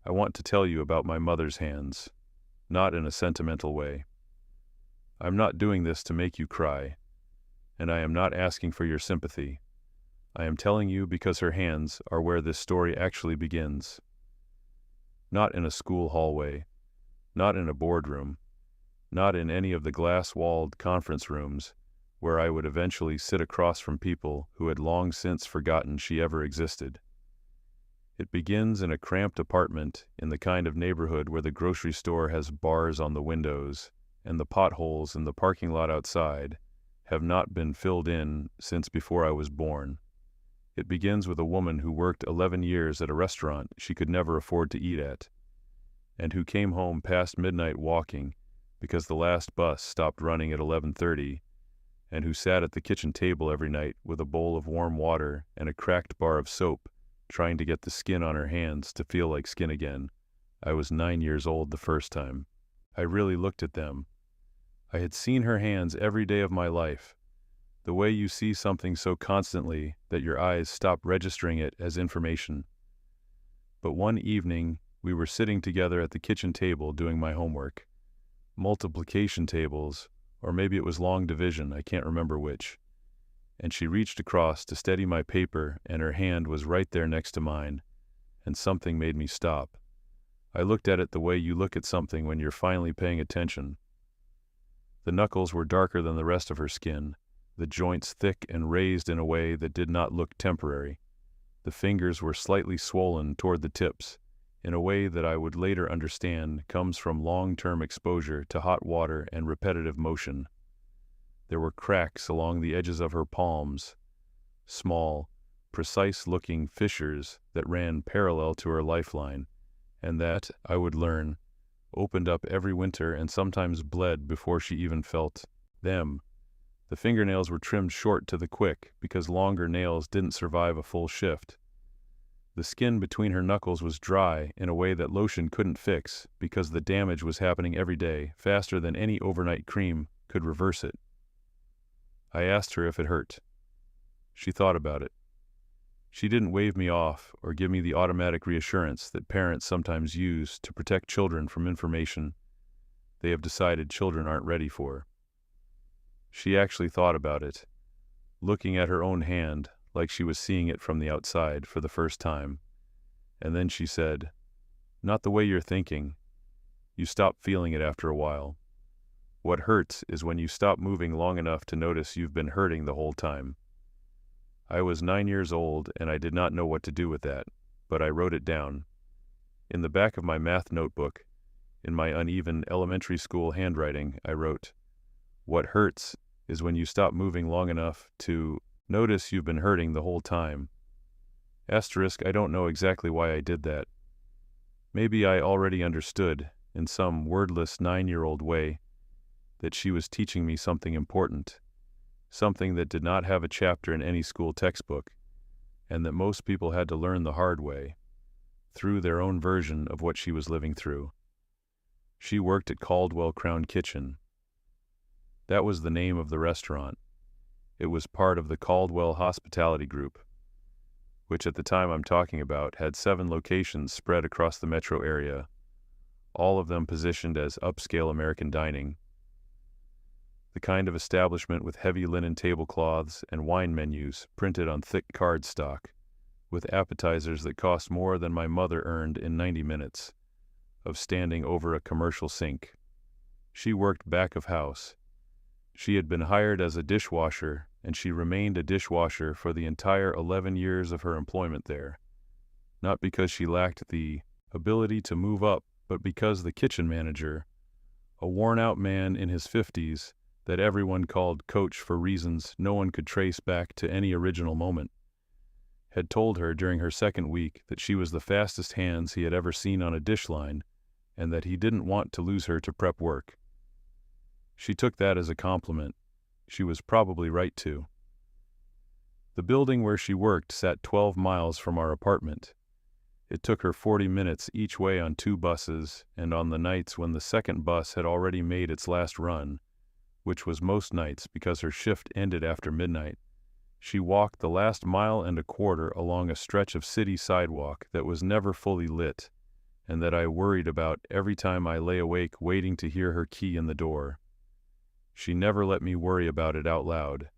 I want to tell you about my mother's hands, not in a sentimental way. I'm not doing this to make you cry, and I am not asking for your sympathy. I am telling you because her hands are where this story actually begins. Not in a school hallway, not in a boardroom, not in any of the glass-walled conference rooms where I would eventually sit across from people who had long since forgotten she ever existed. It begins in a cramped apartment in the kind of neighborhood where the grocery store has bars on the windows and the potholes in the parking lot outside have not been filled in since before I was born. It begins with a woman who worked 11 years at a restaurant she could never afford to eat at, and who came home past midnight walking because the last bus stopped running at 11:30, and who sat at the kitchen table every night with a bowl of warm water and a cracked bar of soap, trying to get the skin on her hands to feel like skin again. I was 9 years old the first time. I really looked at them. I had seen her hands every day of my life, the way you see something so constantly that your eyes stop registering it as information. But one evening, we were sitting together at the kitchen table doing my homework. Multiplication tables, or maybe it was long division, I can't remember which. And she reached across to steady my paper, and her hand was right there next to mine, and something made me stop. I looked at it the way you look at something when you're finally paying attention. The knuckles were darker than the rest of her skin, the joints thick and raised in a way that did not look temporary. The fingers were slightly swollen toward the tips, in a way that I would later understand comes from long-term exposure to hot water and repetitive motion. There were cracks along the edges of her palms, small, precise-looking fissures that ran parallel to her lifeline, and that, I would learn, opened up every winter and sometimes bled before she even felt them. The fingernails were trimmed short to the quick because longer nails didn't survive a full shift. The skin between her knuckles was dry in a way that lotion couldn't fix because the damage was happening every day, faster than any overnight cream could reverse it. I asked her if it hurt. She thought about it. She didn't wave me off or give me the automatic reassurance that parents sometimes use to protect children from information they have decided children aren't ready for. She actually thought about it, looking at her own hand like she was seeing it from the outside for the first time. And then she said, "Not the way you're thinking. You stop feeling it after a while. What hurts is when you stop moving long enough to notice you've been hurting the whole time." I was 9 years old and I did not know what to do with that, but I wrote it down. In the back of my math notebook, in my uneven elementary school handwriting, I wrote, "What hurts is when you stop moving long enough to notice you've been hurting the whole time." Asterisk, I don't know exactly why I did that. Maybe I already understood, in some wordless 9-year-old way, that she was teaching me something important, something that did not have a chapter in any school textbook, and that most people had to learn the hard way, through their own version of what she was living through. She worked at Caldwell Crown Kitchen. That was the name of the restaurant. It was part of the Caldwell Hospitality Group, which at the time I'm talking about had 7 locations spread across the metro area, all of them positioned as upscale American dining. The kind of establishment with heavy linen tablecloths and wine menus printed on thick cardstock, with appetizers that cost more than my mother earned in 90 minutes of standing over a commercial sink. She worked back of house. She had been hired as a dishwasher, and she remained a dishwasher for the entire 11 years of her employment there. Not because she lacked the ability to move up, but because the kitchen manager, a worn-out man in his 50s that everyone called Coach for reasons no one could trace back to any original moment, had told her during her second week that she was the fastest hands he had ever seen on a dish line, and that he didn't want to lose her to prep work. She took that as a compliment. She was probably right to. The building where she worked sat 12 miles from our apartment. It took her 40 minutes each way on 2 buses, and on the nights when the second bus had already made its last run, which was most nights because her shift ended after midnight, she walked the last 1.25 miles along a stretch of city sidewalk that was never fully lit, and that I worried about every time I lay awake waiting to hear her key in the door. She never let me worry about it out loud.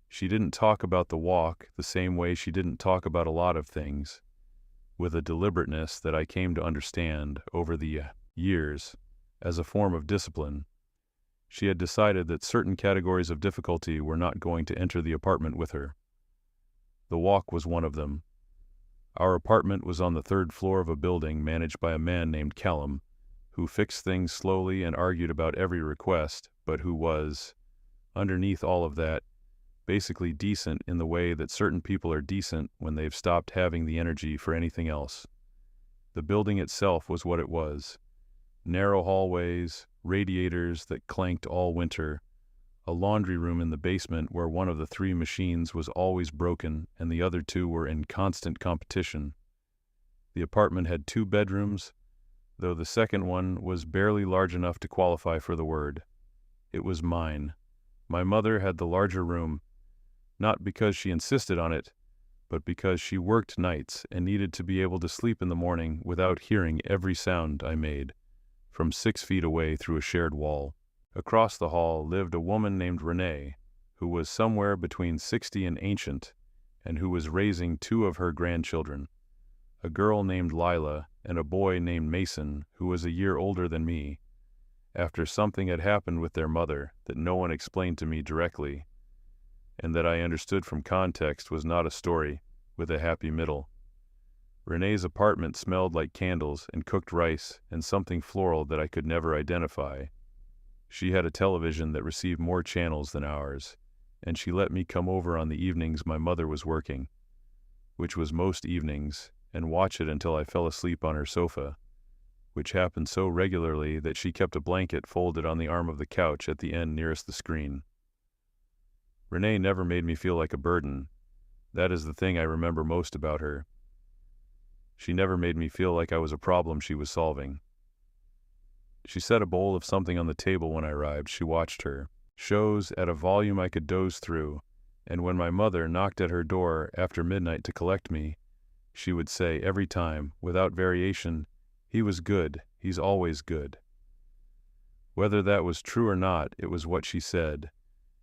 She didn't talk about the walk the same way she didn't talk about a lot of things, with a deliberateness that I came to understand over the years as a form of discipline. She had decided that certain categories of difficulty were not going to enter the apartment with her. The walk was one of them. Our apartment was on the 3rd floor of a building managed by a man named Callum, who fixed things slowly and argued about every request, but who was, underneath all of that, basically decent in the way that certain people are decent when they've stopped having the energy for anything else. The building itself was what it was. Narrow hallways, radiators that clanked all winter, a laundry room in the basement where one of the 3 machines was always broken and the other 2 were in constant competition. The apartment had 2 bedrooms, though the second one was barely large enough to qualify for the word. It was mine. My mother had the larger room, not because she insisted on it, but because she worked nights and needed to be able to sleep in the morning without hearing every sound I made, from 6 feet away through a shared wall. Across the hall lived a woman named Renee, who was somewhere between 60 and ancient, and who was raising 2 of her grandchildren, a girl named Lila and a boy named Mason, who was a year older than me, after something had happened with their mother that no one explained to me directly, and that I understood from context was not a story with a happy middle. Renee's apartment smelled like candles and cooked rice and something floral that I could never identify. She had a television that received more channels than ours, and she let me come over on the evenings my mother was working, which was most evenings, and watch it until I fell asleep on her sofa, which happened so regularly that she kept a blanket folded on the arm of the couch at the end nearest the screen. Renee never made me feel like a burden. That is the thing I remember most about her. She never made me feel like I was a problem she was solving. She set a bowl of something on the table when I arrived. She watched her shows at a volume I could doze through, and when my mother knocked at her door after midnight to collect me, she would say every time, without variation, "He was good. He's always good." Whether that was true or not, it was what she said,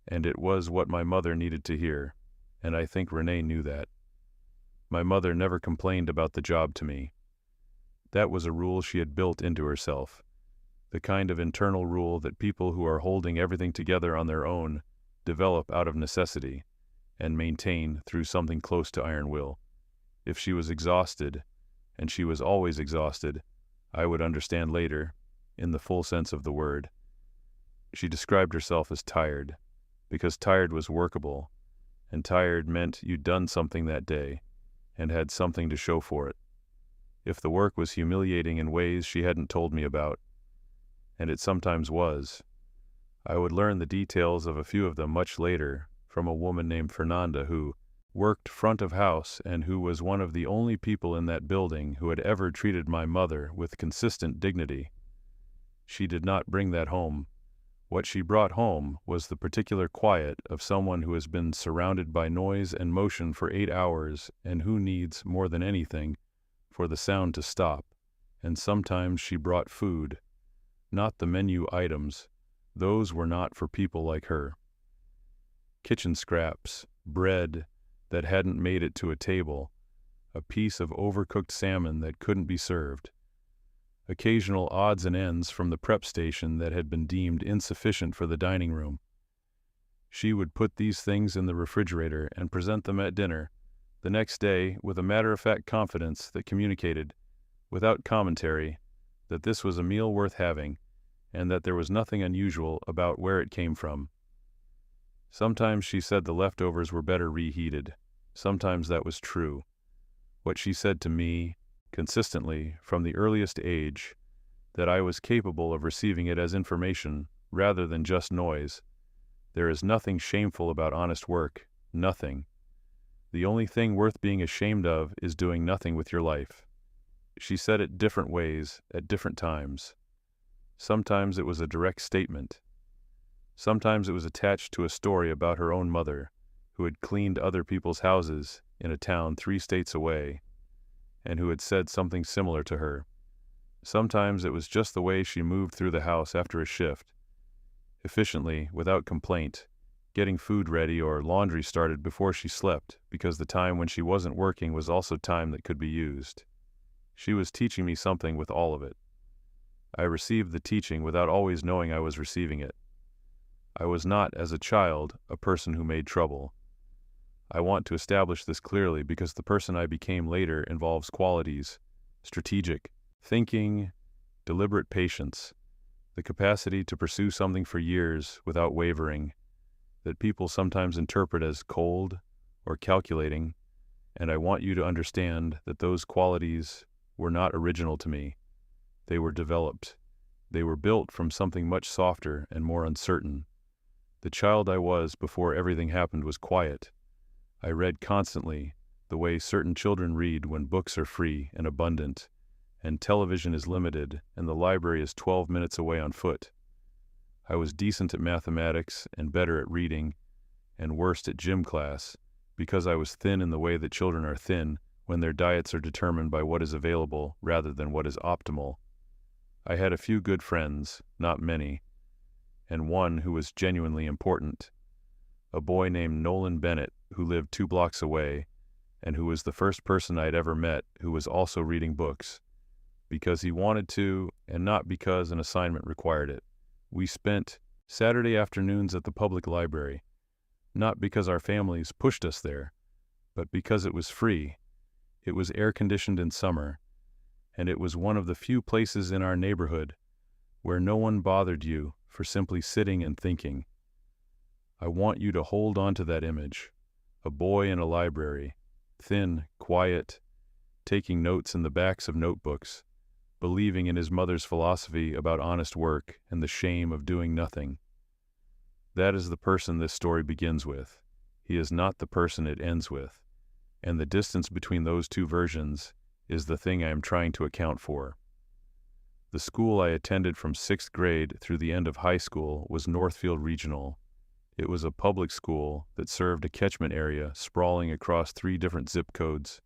and it was what my mother needed to hear, and I think Renee knew that. My mother never complained about the job to me. That was a rule she had built into herself, the kind of internal rule that people who are holding everything together on their own develop out of necessity and maintain through something close to iron will. If she was exhausted, and she was always exhausted, I would understand later, in the full sense of the word. She described herself as tired, because tired was workable, and tired meant you'd done something that day, and had something to show for it. If the work was humiliating in ways she hadn't told me about, and it sometimes was, I would learn the details of a few of them much later from a woman named Fernanda who worked front of house and who was one of the only people in that building who had ever treated my mother with consistent dignity. She did not bring that home. What she brought home was the particular quiet of someone who has been surrounded by noise and motion for 8 hours and who needs, more than anything, for the sound to stop. And sometimes she brought food, not the menu items. Those were not for people like her. Kitchen scraps, bread that hadn't made it to a table, a piece of overcooked salmon that couldn't be served, occasional odds and ends from the prep station that had been deemed insufficient for the dining room. She would put these things in the refrigerator and present them at dinner the next day with a matter-of-fact confidence that communicated, without commentary, that this was a meal worth having, and that there was nothing unusual about where it came from. Sometimes she said the leftovers were better reheated. Sometimes that was true. What she said to me, consistently, from the earliest age, that I was capable of receiving it as information rather than just noise. There is nothing shameful about honest work, nothing. The only thing worth being ashamed of is doing nothing with your life. She said it different ways, at different times. Sometimes it was a direct statement. Sometimes it was attached to a story about her own mother, who had cleaned other people's houses in a town 3 states away, and who had said something similar to her. Sometimes it was just the way she moved through the house after a shift, efficiently, without complaint, getting food ready or laundry started before she slept, because the time when she wasn't working was also time that could be used. She was teaching me something with all of it. I received the teaching without always knowing I was receiving it. I was not, as a child, a person who made trouble. I want to establish this clearly because the person I became later involves qualities: strategic thinking, deliberate patience, the capacity to pursue something for years without wavering, that people sometimes interpret as cold or calculating, and I want you to understand that those qualities were not original to me. They were developed. They were built from something much softer and more uncertain. The child I was before everything happened was quiet. I read constantly, the way certain children read when books are free and abundant, and television is limited, and the library is 12 minutes away on foot. I was decent at mathematics and better at reading, and worst at gym class, because I was thin in the way that children are thin when their diets are determined by what is available rather than what is optimal. I had a few good friends, not many, and one who was genuinely important. A boy named Nolan Bennett, who lived 2 blocks away, and who was the first person I'd ever met who was also reading books, because he wanted to, and not because an assignment required it. We spent Saturday afternoons at the public library, not because our families pushed us there, but because it was free. It was air-conditioned in summer, and it was one of the few places in our neighborhood where no one bothered you for simply sitting and thinking. I want you to hold on to that image. A boy in a library, thin, quiet, taking notes in the backs of notebooks, believing in his mother's philosophy about honest work and the shame of doing nothing. That is the person this story begins with. He is not the person it ends with, and the distance between those two versions is the thing I am trying to account for. The school I attended from 6th grade through the end of high school was Northfield Regional. It was a public school that served a catchment area sprawling across 3 different zip codes,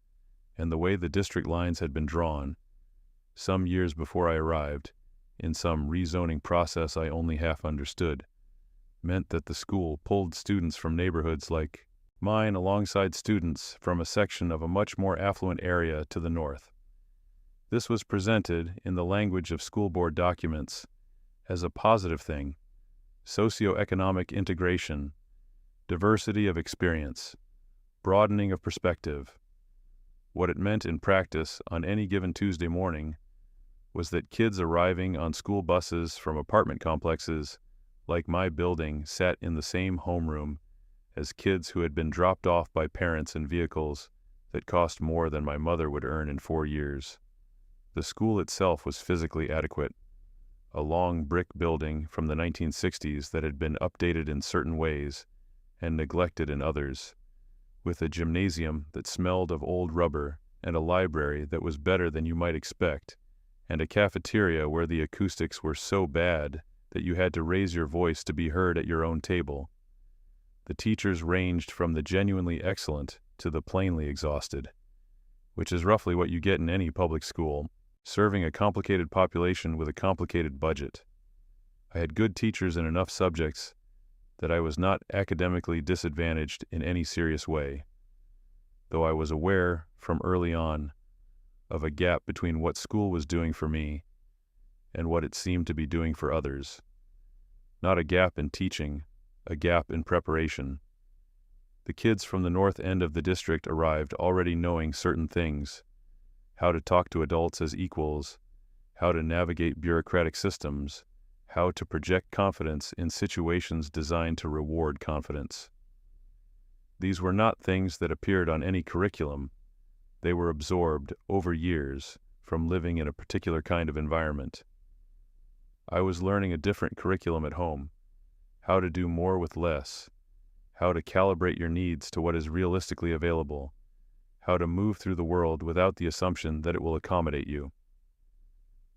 and the way the district lines had been drawn, some years before I arrived, in some rezoning process I only half understood, meant that the school pulled students from neighborhoods like mine alongside students from a section of a much more affluent area to the north. This was presented, in the language of school board documents, as a positive thing: socioeconomic integration, diversity of experience, broadening of perspective. What it meant in practice on any given Tuesday morning was that kids arriving on school buses from apartment complexes like my building sat in the same homeroom as kids who had been dropped off by parents in vehicles that cost more than my mother would earn in 4 years. The school itself was physically adequate, a long brick building from the 1960s that had been updated in certain ways and neglected in others, with a gymnasium that smelled of old rubber and a library that was better than you might expect, and a cafeteria where the acoustics were so bad that you had to raise your voice to be heard at your own table. The teachers ranged from the genuinely excellent to the plainly exhausted, which is roughly what you get in any public school, serving a complicated population with a complicated budget. I had good teachers in enough subjects that I was not academically disadvantaged in any serious way, though I was aware from early on of a gap between what school was doing for me and what it seemed to be doing for others. Not a gap in teaching, a gap in preparation. The kids from the north end of the district arrived already knowing certain things: how to talk to adults as equals, how to navigate bureaucratic systems, how to project confidence in situations designed to reward confidence. These were not things that appeared on any curriculum. They were absorbed over years from living in a particular kind of environment. I was learning a different curriculum at home: how to do more with less, how to calibrate your needs to what is realistically available, how to move through the world without the assumption that it will accommodate you.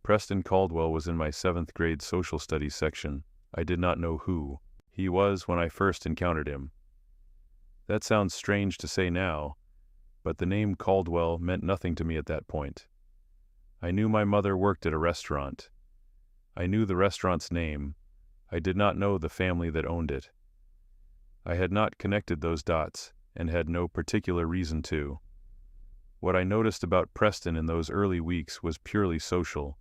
Preston Caldwell was in my 7th grade social studies section. I did not know who he was when I first encountered him. That sounds strange to say now, but the name Caldwell meant nothing to me at that point. I knew my mother worked at a restaurant. I knew the restaurant's name. I did not know the family that owned it. I had not connected those dots, and had no particular reason to. What I noticed about Preston in those early weeks was purely social.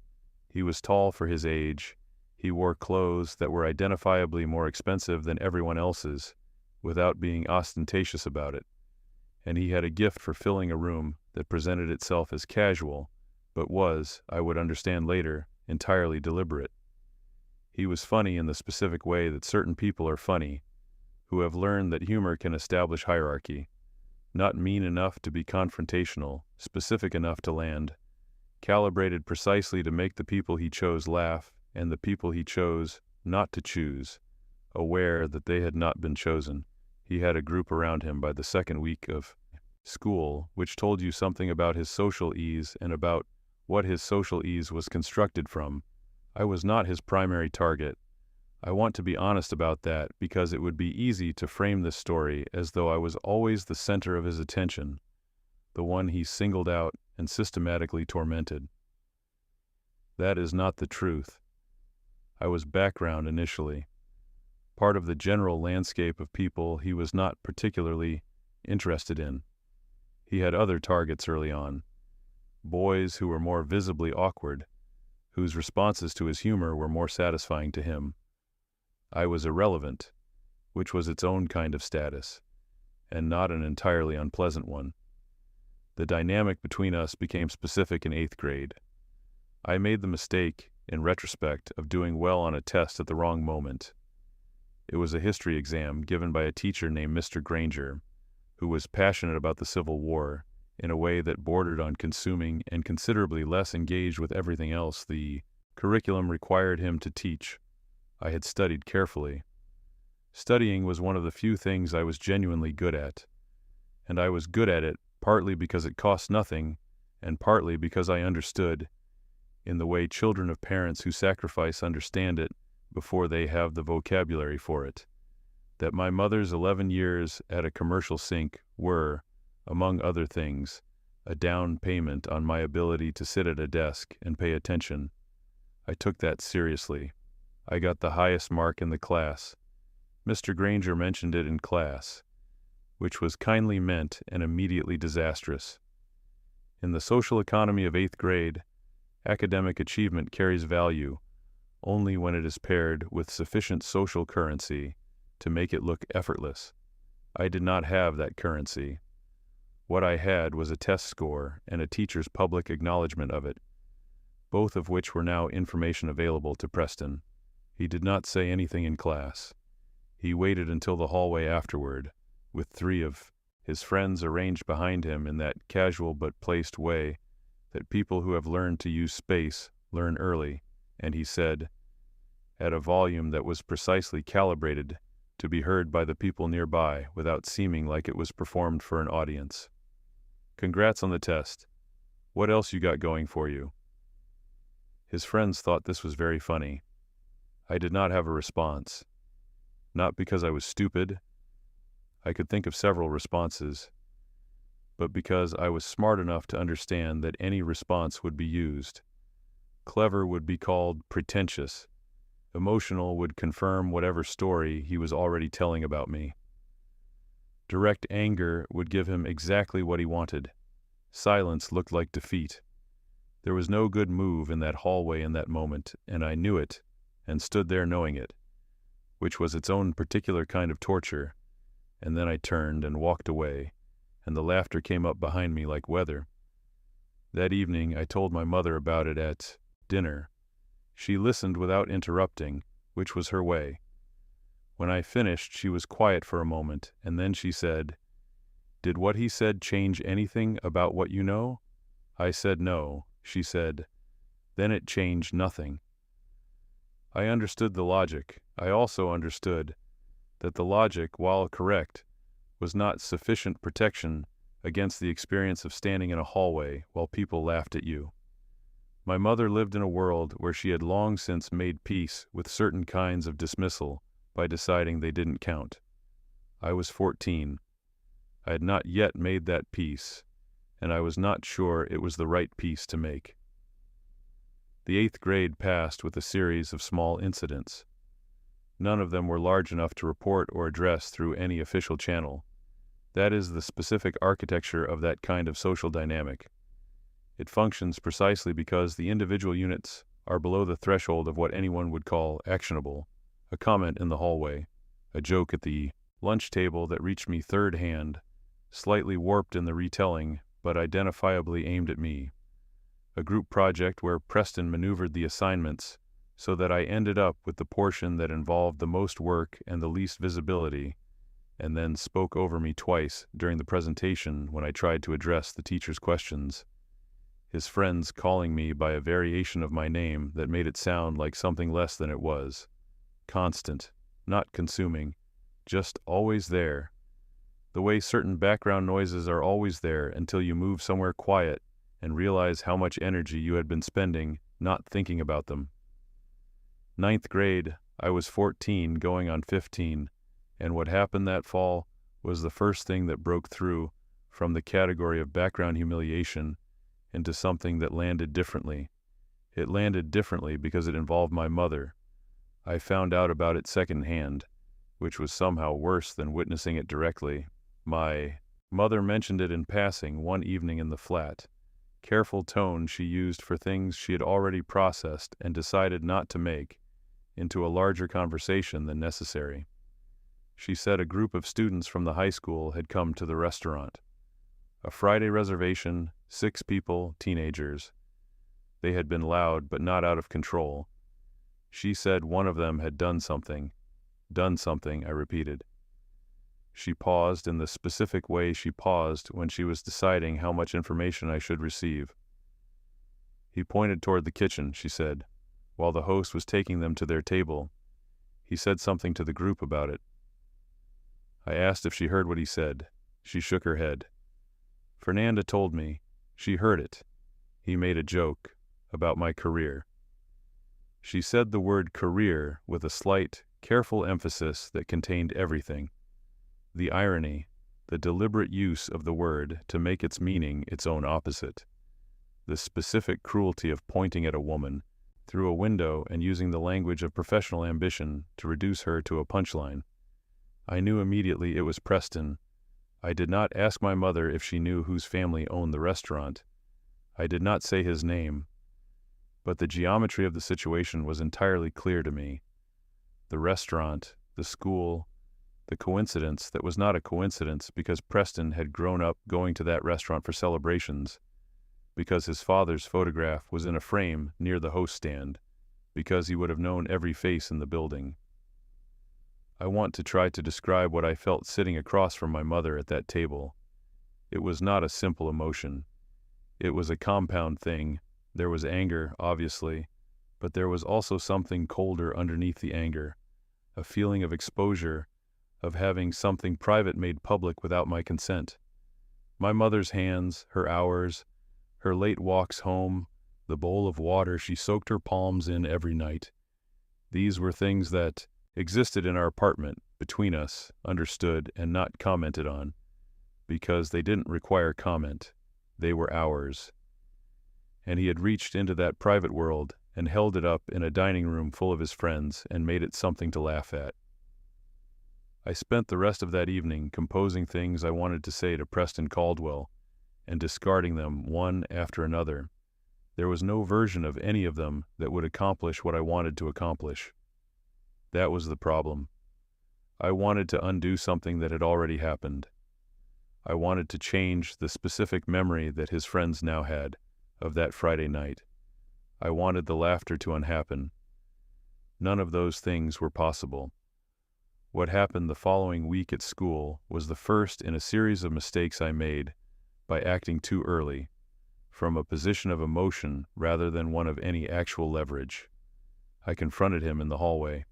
He was tall for his age. He wore clothes that were identifiably more expensive than everyone else's, without being ostentatious about it. And he had a gift for filling a room that presented itself as casual, but was, I would understand later, entirely deliberate. He was funny in the specific way that certain people are funny, who have learned that humor can establish hierarchy. Not mean enough to be confrontational, specific enough to land, calibrated precisely to make the people he chose laugh and the people he chose not to choose, aware that they had not been chosen. He had a group around him by the second week of school, which told you something about his social ease and about what his social ease was constructed from. I was not his primary target. I want to be honest about that because it would be easy to frame this story as though I was always the center of his attention, the one he singled out and systematically tormented. That is not the truth. I was background initially, part of the general landscape of people he was not particularly interested in. He had other targets early on, boys who were more visibly awkward, whose responses to his humor were more satisfying to him. I was irrelevant, which was its own kind of status, and not an entirely unpleasant one. The dynamic between us became specific in 8th grade. I made the mistake, in retrospect, of doing well on a test at the wrong moment. It was a history exam given by a teacher named Mr. Granger, who was passionate about the Civil War in a way that bordered on consuming and considerably less engaged with everything else the curriculum required him to teach. I had studied carefully. Studying was one of the few things I was genuinely good at, and I was good at it partly because it cost nothing, and partly because I understood, in the way children of parents who sacrifice understand it before they have the vocabulary for it, that my mother's 11 years at a commercial sink were, among other things, a down payment on my ability to sit at a desk and pay attention. I took that seriously. I got the highest mark in the class. Mr. Granger mentioned it in class, which was kindly meant and immediately disastrous. In the social economy of 8th grade, academic achievement carries value only when it is paired with sufficient social currency to make it look effortless. I did not have that currency. What I had was a test score and a teacher's public acknowledgement of it, both of which were now information available to Preston. He did not say anything in class. He waited until the hallway afterward, with 3 of his friends arranged behind him in that casual but placed way that people who have learned to use space learn early, and he said, at a volume that was precisely calibrated to be heard by the people nearby without seeming like it was performed for an audience, "Congrats on the test. What else you got going for you?" His friends thought this was very funny. I did not have a response. Not because I was stupid. I could think of several responses, but because I was smart enough to understand that any response would be used. Clever would be called pretentious. Emotional would confirm whatever story he was already telling about me. Direct anger would give him exactly what he wanted. Silence looked like defeat. There was no good move in that hallway in that moment, and I knew it, and stood there knowing it, which was its own particular kind of torture. And then I turned and walked away, and the laughter came up behind me like weather. That evening I told my mother about it at dinner. She listened without interrupting, which was her way. When I finished, she was quiet for a moment, and then she said, "Did what he said change anything about what you know?" I said no. She said, "Then it changed nothing." I understood the logic. I also understood that the logic, while correct, was not sufficient protection against the experience of standing in a hallway while people laughed at you. My mother lived in a world where she had long since made peace with certain kinds of dismissal by deciding they didn't count. I was 14. I had not yet made that peace, and I was not sure it was the right peace to make. The 8th grade passed with a series of small incidents. None of them were large enough to report or address through any official channel. That is the specific architecture of that kind of social dynamic. It functions precisely because the individual units are below the threshold of what anyone would call actionable. A comment in the hallway, a joke at the lunch table that reached me third hand, slightly warped in the retelling, but identifiably aimed at me. A group project where Preston maneuvered the assignments so that I ended up with the portion that involved the most work and the least visibility, and then spoke over me twice during the presentation when I tried to address the teacher's questions. His friends calling me by a variation of my name that made it sound like something less than it was. Constant, not consuming, just always there. The way certain background noises are always there until you move somewhere quiet and realize how much energy you had been spending not thinking about them. 9th grade, I was 14 going on 15, and what happened that fall was the first thing that broke through from the category of background humiliation into something that landed differently. It landed differently because it involved my mother. I found out about it secondhand, which was somehow worse than witnessing it directly. My mother mentioned it in passing one evening in the flat. Careful tone she used for things she had already processed and decided not to make into a larger conversation than necessary. She said a group of students from the high school had come to the restaurant. A Friday reservation, 6 people, teenagers. They had been loud but not out of control. She said one of them had done something. Done something, I repeated. She paused in the specific way she paused when she was deciding how much information I should receive. He pointed toward the kitchen, she said, while the host was taking them to their table. He said something to the group about it. I asked if she heard what he said. She shook her head. Fernanda told me she heard it. He made a joke about my career. She said the word career with a slight, careful emphasis that contained everything. The irony, the deliberate use of the word to make its meaning its own opposite. The specific cruelty of pointing at a woman through a window and using the language of professional ambition to reduce her to a punchline. I knew immediately it was Preston. I did not ask my mother if she knew whose family owned the restaurant. I did not say his name. But the geometry of the situation was entirely clear to me. The restaurant, the school, the coincidence that was not a coincidence because Preston had grown up going to that restaurant for celebrations, because his father's photograph was in a frame near the host stand, because he would have known every face in the building. I want to try to describe what I felt sitting across from my mother at that table. It was not a simple emotion. It was a compound thing. There was anger, obviously, but there was also something colder underneath the anger, a feeling of exposure, of having something private made public without my consent. My mother's hands, her hours, her late walks home, the bowl of water she soaked her palms in every night. These were things that existed in our apartment, between us, understood and not commented on, because they didn't require comment. They were ours. And he had reached into that private world and held it up in a dining room full of his friends and made it something to laugh at. I spent the rest of that evening composing things I wanted to say to Preston Caldwell and discarding them one after another. There was no version of any of them that would accomplish what I wanted to accomplish. That was the problem. I wanted to undo something that had already happened. I wanted to change the specific memory that his friends now had of that Friday night. I wanted the laughter to unhappen. None of those things were possible. What happened the following week at school was the first in a series of mistakes I made by acting too early, from a position of emotion rather than one of any actual leverage. I confronted him in the hallway.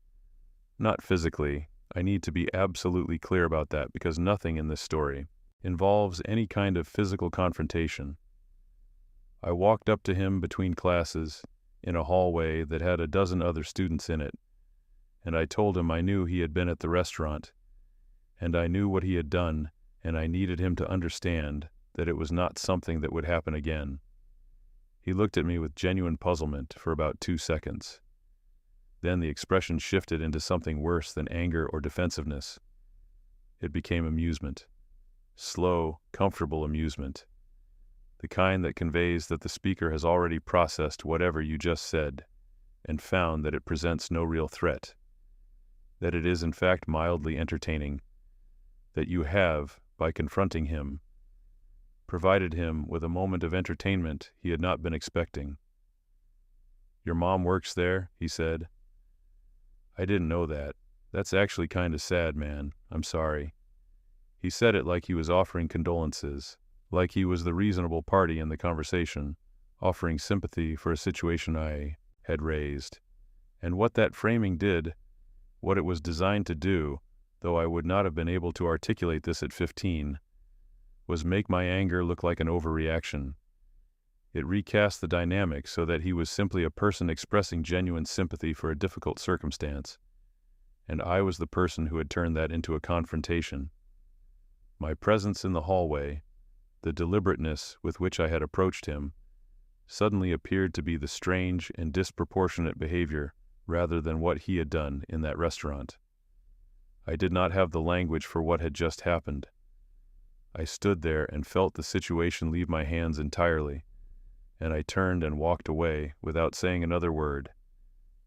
Not physically. I need to be absolutely clear about that because nothing in this story involves any kind of physical confrontation. I walked up to him between classes in a hallway that had a dozen other students in it, and I told him I knew he had been at the restaurant, and I knew what he had done, and I needed him to understand that it was not something that would happen again. He looked at me with genuine puzzlement for about 2 seconds. Then the expression shifted into something worse than anger or defensiveness. It became amusement. Slow, comfortable amusement. The kind that conveys that the speaker has already processed whatever you just said and found that it presents no real threat. That it is in fact mildly entertaining. That you have, by confronting him, provided him with a moment of entertainment he had not been expecting. "Your mom works there?" he said. "I didn't know that. That's actually kind of sad, man. I'm sorry." He said it like he was offering condolences, like he was the reasonable party in the conversation, offering sympathy for a situation I had raised. And what that framing did, what it was designed to do, though I would not have been able to articulate this at 15, was make my anger look like an overreaction. It recast the dynamic so that he was simply a person expressing genuine sympathy for a difficult circumstance, and I was the person who had turned that into a confrontation. My presence in the hallway, the deliberateness with which I had approached him, suddenly appeared to be the strange and disproportionate behavior rather than what he had done in that restaurant. I did not have the language for what had just happened. I stood there and felt the situation leave my hands entirely, and I turned and walked away without saying another word,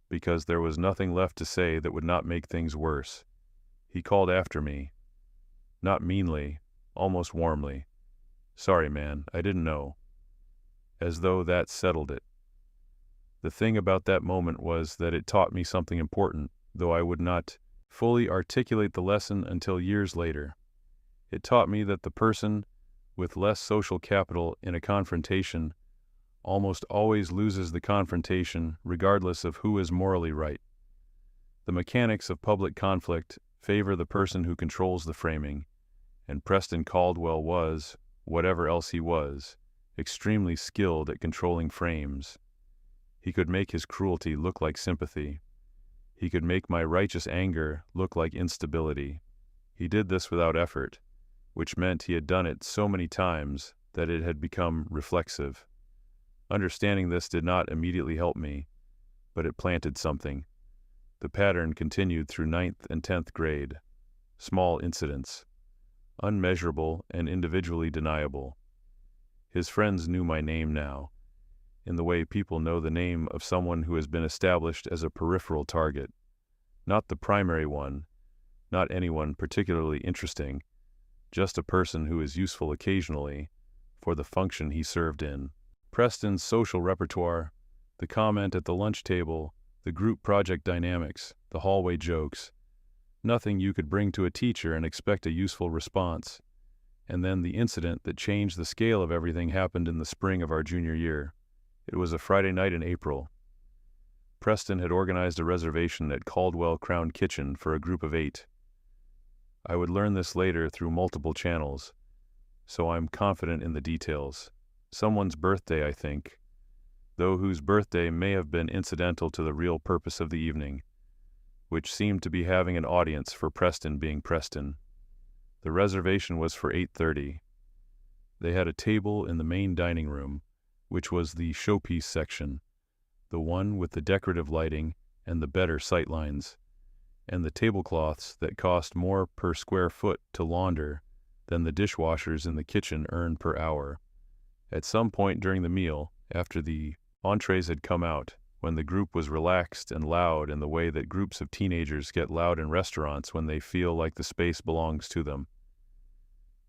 because there was nothing left to say that would not make things worse. He called after me, not meanly, almost warmly, "Sorry, man, I didn't know," as though that settled it. The thing about that moment was that it taught me something important, though I would not fully articulate the lesson until years later. It taught me that the person with less social capital in a confrontation almost always loses the confrontation regardless of who is morally right. The mechanics of public conflict favor the person who controls the framing, and Preston Caldwell was, whatever else he was, extremely skilled at controlling frames. He could make his cruelty look like sympathy. He could make my righteous anger look like instability. He did this without effort, which meant he had done it so many times that it had become reflexive. Understanding this did not immediately help me, but it planted something. The pattern continued through 9th and 10th grade. Small incidents, unmeasurable and individually deniable. His friends knew my name now, in the way people know the name of someone who has been established as a peripheral target, not the primary one, not anyone particularly interesting, just a person who is useful occasionally for the function he served in. Preston's social repertoire, the comment at the lunch table, the group project dynamics, the hallway jokes, nothing you could bring to a teacher and expect a useful response. And then the incident that changed the scale of everything happened in the spring of our junior year. It was a Friday night in April. Preston had organized a reservation at Caldwell Crown Kitchen for a group of 8. I would learn this later through multiple channels, so I'm confident in the details. Someone's birthday, I think, though whose birthday may have been incidental to the real purpose of the evening, which seemed to be having an audience for Preston being Preston. The reservation was for 8:30. They had a table in the main dining room, which was the showpiece section, the one with the decorative lighting and the better sightlines, and the tablecloths that cost more per square foot to launder than the dishwashers in the kitchen earned per hour. At some point during the meal, after the entrees had come out, when the group was relaxed and loud in the way that groups of teenagers get loud in restaurants when they feel like the space belongs to them,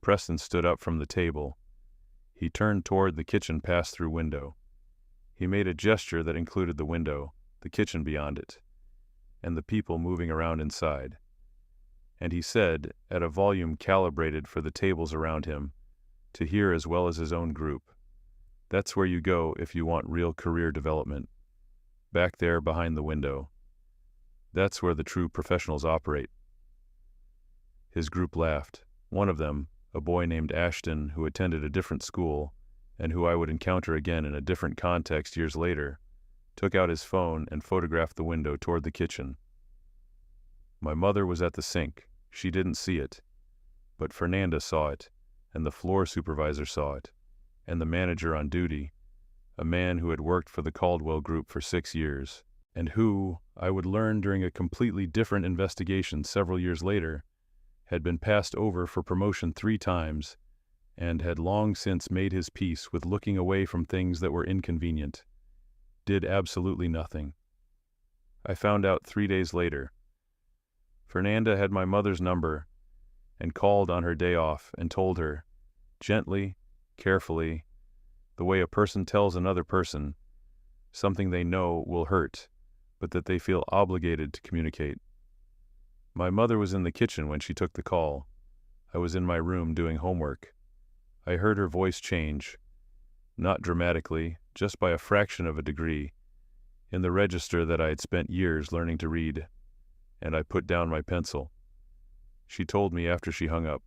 Preston stood up from the table. He turned toward the kitchen pass-through window. He made a gesture that included the window, the kitchen beyond it, and the people moving around inside. And he said, at a volume calibrated for the tables around him, to hear as well as his own group, "That's where you go if you want real career development. Back there behind the window. That's where the true professionals operate." His group laughed. One of them, a boy named Ashton who attended a different school, and who I would encounter again in a different context years later, took out his phone and photographed the window toward the kitchen. My mother was at the sink. She didn't see it, but Fernanda saw it, and the floor supervisor saw it, and the manager on duty, a man who had worked for the Caldwell Group for 6 years, and who, I would learn during a completely different investigation several years later, had been passed over for promotion 3 times and had long since made his peace with looking away from things that were inconvenient, did absolutely nothing. I found out 3 days later. Fernanda had my mother's number and called on her day off and told her, gently, carefully, the way a person tells another person something they know will hurt, but that they feel obligated to communicate. My mother was in the kitchen when she took the call. I was in my room doing homework. I heard her voice change, not dramatically, just by a fraction of a degree, in the register that I had spent years learning to read, and I put down my pencil. She told me after she hung up.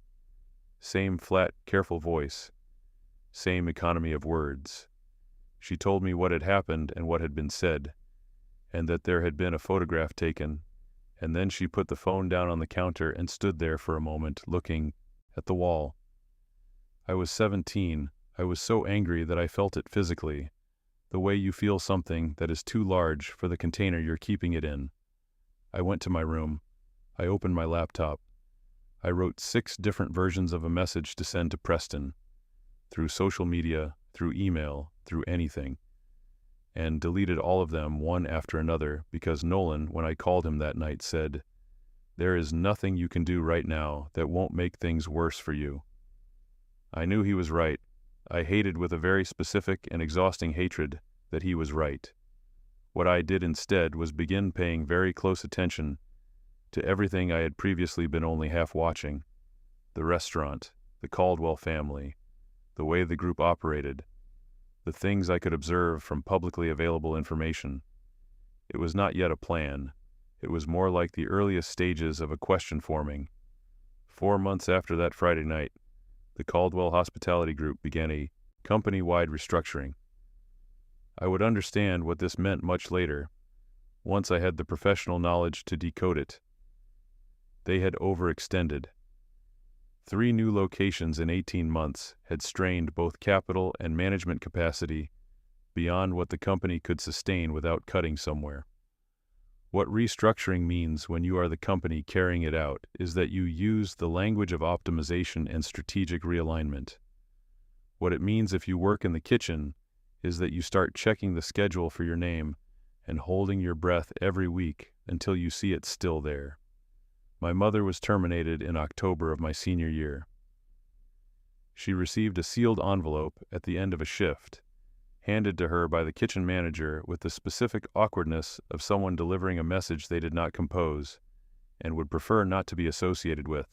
Same flat, careful voice. Same economy of words. She told me what had happened and what had been said, and that there had been a photograph taken, and then she put the phone down on the counter and stood there for a moment, looking at the wall. I was 17. I was so angry that I felt it physically, the way you feel something that is too large for the container you're keeping it in. I went to my room. I opened my laptop. I wrote 6 different versions of a message to send to Preston, through social media, through email, through anything, and deleted all of them one after another because Nolan, when I called him that night, said, "There is nothing you can do right now that won't make things worse for you." I knew he was right. I hated with a very specific and exhausting hatred that he was right. What I did instead was begin paying very close attention to everything I had previously been only half watching: the restaurant, the Caldwell family, the way the group operated, the things I could observe from publicly available information. It was not yet a plan. It was more like the earliest stages of a question forming. 4 months after that Friday night, the Caldwell Hospitality Group began a company-wide restructuring. I would understand what this meant much later, once I had the professional knowledge to decode it. They had overextended. 3 new locations in 18 months had strained both capital and management capacity beyond what the company could sustain without cutting somewhere. What restructuring means when you are the company carrying it out is that you use the language of optimization and strategic realignment. What it means if you work in the kitchen is that you start checking the schedule for your name and holding your breath every week until you see it still there. My mother was terminated in October of my senior year. She received a sealed envelope at the end of a shift, handed to her by the kitchen manager with the specific awkwardness of someone delivering a message they did not compose and would prefer not to be associated with.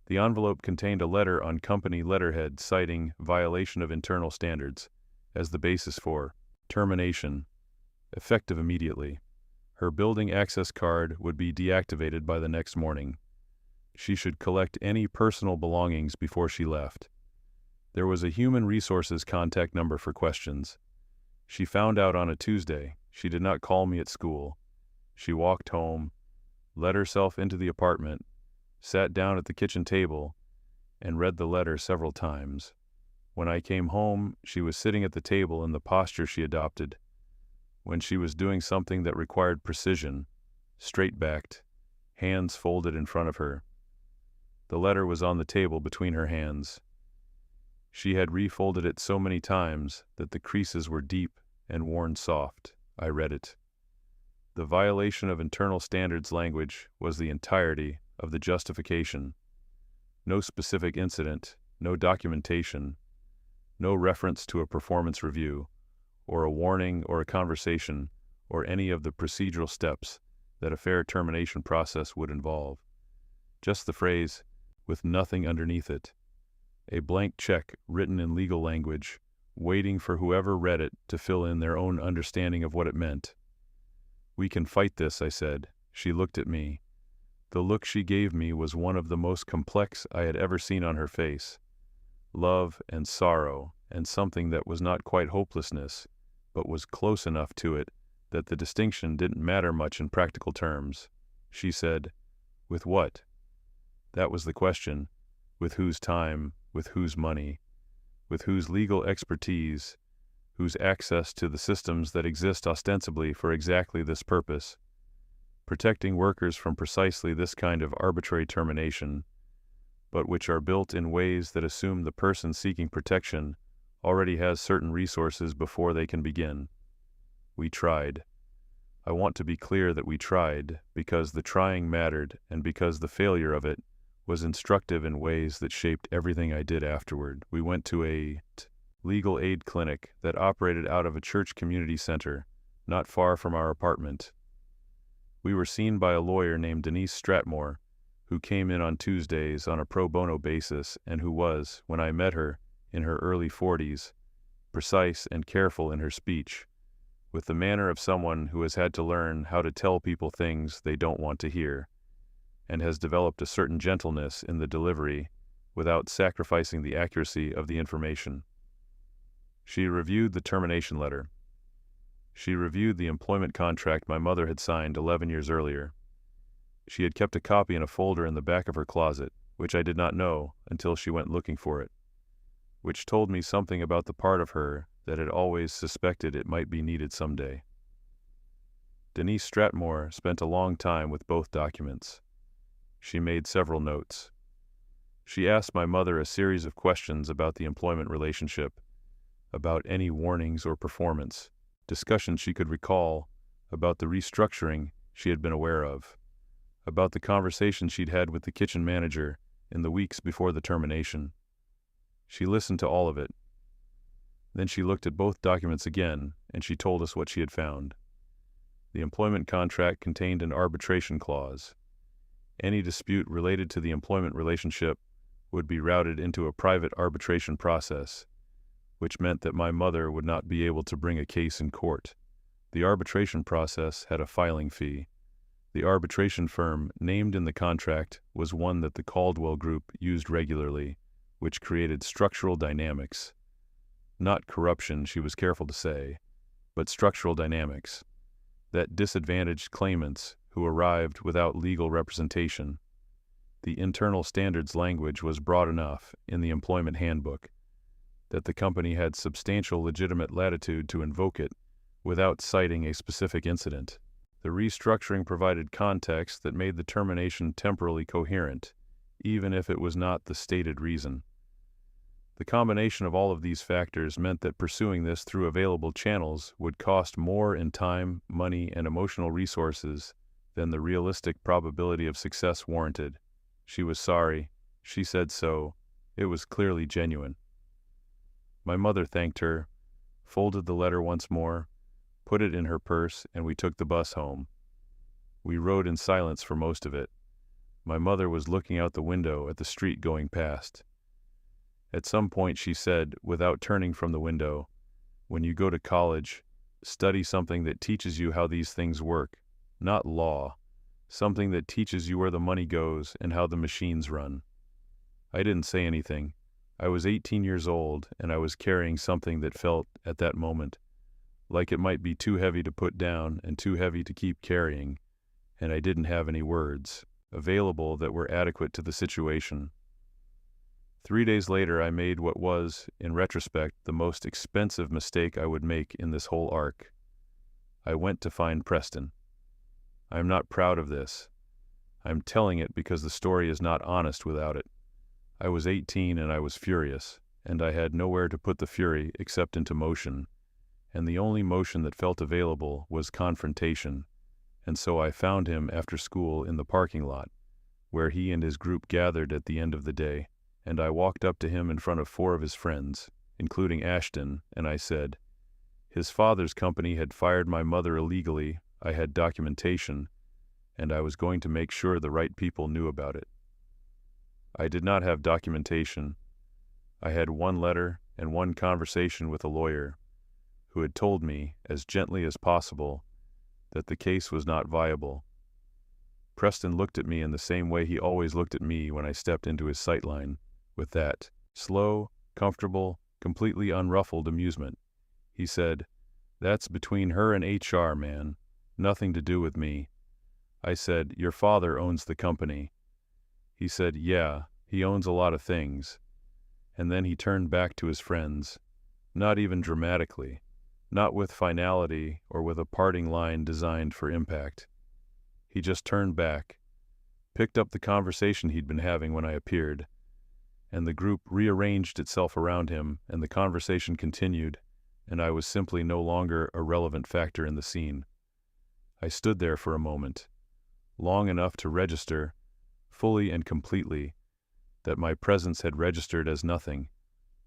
The envelope contained a letter on company letterhead citing violation of internal standards as the basis for termination, effective immediately. Her building access card would be deactivated by the next morning. She should collect any personal belongings before she left. There was a human resources contact number for questions. She found out on a Tuesday. She did not call me at school. She walked home, let herself into the apartment, sat down at the kitchen table, and read the letter several times. When I came home, she was sitting at the table in the posture she adopted when she was doing something that required precision, straight-backed, hands folded in front of her. The letter was on the table between her hands. She had refolded it so many times that the creases were deep and worn soft. I read it. The violation of internal standards language was the entirety of the justification. No specific incident, no documentation, no reference to a performance review, or a warning or a conversation, or any of the procedural steps that a fair termination process would involve. Just the phrase, with nothing underneath it. A blank check written in legal language, waiting for whoever read it to fill in their own understanding of what it meant. "We can fight this," I said. She looked at me. The look she gave me was one of the most complex I had ever seen on her face. Love and sorrow, and something that was not quite hopelessness, but was close enough to it that the distinction didn't matter much in practical terms. She said, "With what?" That was the question. With whose time, with whose money, with whose legal expertise, whose access to the systems that exist ostensibly for exactly this purpose, protecting workers from precisely this kind of arbitrary termination, but which are built in ways that assume the person seeking protection already has certain resources before they can begin. We tried. I want to be clear that we tried, because the trying mattered and because the failure of it was instructive in ways that shaped everything I did afterward. We went to a legal aid clinic that operated out of a church community center, not far from our apartment. We were seen by a lawyer named Denise Stratmore, who came in on Tuesdays on a pro bono basis and who was, when I met her, in her early 40s, precise and careful in her speech, with the manner of someone who has had to learn how to tell people things they don't want to hear, and has developed a certain gentleness in the delivery without sacrificing the accuracy of the information. She reviewed the termination letter. She reviewed the employment contract my mother had signed 11 years earlier. She had kept a copy in a folder in the back of her closet, which I did not know until she went looking for it, which told me something about the part of her that had always suspected it might be needed someday. Denise Stratmore spent a long time with both documents. She made several notes. She asked my mother a series of questions about the employment relationship, about any warnings or performance, discussions she could recall, about the restructuring she had been aware of, about the conversation she'd had with the kitchen manager in the weeks before the termination. She listened to all of it. Then she looked at both documents again, and she told us what she had found. The employment contract contained an arbitration clause. Any dispute related to the employment relationship would be routed into a private arbitration process, which meant that my mother would not be able to bring a case in court. The arbitration process had a filing fee. The arbitration firm named in the contract was one that the Caldwell Group used regularly, which created structural dynamics. Not corruption, she was careful to say, but structural dynamics that disadvantaged claimants who arrived without legal representation. The internal standards language was broad enough in the employment handbook that the company had substantial legitimate latitude to invoke it without citing a specific incident. The restructuring provided context that made the termination temporally coherent, even if it was not the stated reason. The combination of all of these factors meant that pursuing this through available channels would cost more in time, money, and emotional resources than the realistic probability of success warranted. She was sorry. She said so. It was clearly genuine. My mother thanked her, folded the letter once more, put it in her purse, and we took the bus home. We rode in silence for most of it. My mother was looking out the window at the street going past. At some point she said, without turning from the window, "When you go to college, study something that teaches you how these things work, not law, something that teaches you where the money goes and how the machines run." I didn't say anything. I was 18 years old, and I was carrying something that felt, at that moment, like it might be too heavy to put down and too heavy to keep carrying, and I didn't have any words available that were adequate to the situation. 3 days later, I made what was, in retrospect, the most expensive mistake I would make in this whole arc. I went to find Preston. I am not proud of this. I am telling it because the story is not honest without it. I was 18 and I was furious, and I had nowhere to put the fury except into motion, and the only motion that felt available was confrontation, and so I found him after school in the parking lot, where he and his group gathered at the end of the day, and I walked up to him in front of 4 of his friends, including Ashton, and I said, "His father's company had fired my mother illegally, I had documentation, and I was going to make sure the right people knew about it." I did not have documentation. I had 1 letter and 1 conversation with a lawyer, who had told me, as gently as possible, that the case was not viable. Preston looked at me in the same way he always looked at me when I stepped into his sightline, with that slow, comfortable, completely unruffled amusement. He said, "That's between her and HR, man. Nothing to do with me." I said, "Your father owns the company." He said, "Yeah, he owns a lot of things." And then he turned back to his friends, not even dramatically, not with finality or with a parting line designed for impact. He just turned back, picked up the conversation he'd been having when I appeared, and the group rearranged itself around him, and the conversation continued, and I was simply no longer a relevant factor in the scene. I stood there for a moment, long enough to register, fully and completely, that my presence had registered as nothing,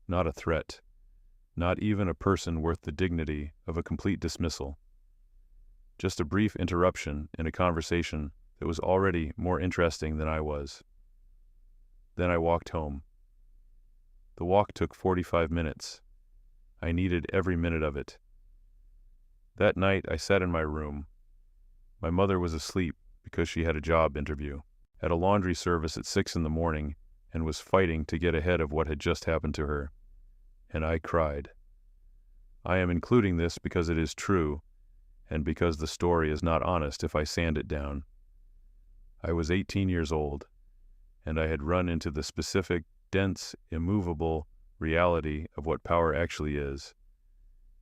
not a threat, not even a person worth the dignity of a complete dismissal. Just a brief interruption in a conversation that was already more interesting than I was. Then I walked home. The walk took 45 minutes. I needed every minute of it. That night I sat in my room. My mother was asleep because she had a job interview at a laundry service at 6 in the morning and was fighting to get ahead of what had just happened to her. And I cried. I am including this because it is true, and because the story is not honest if I sand it down. I was 18 years old, and I had run into the specific, dense, immovable reality of what power actually is,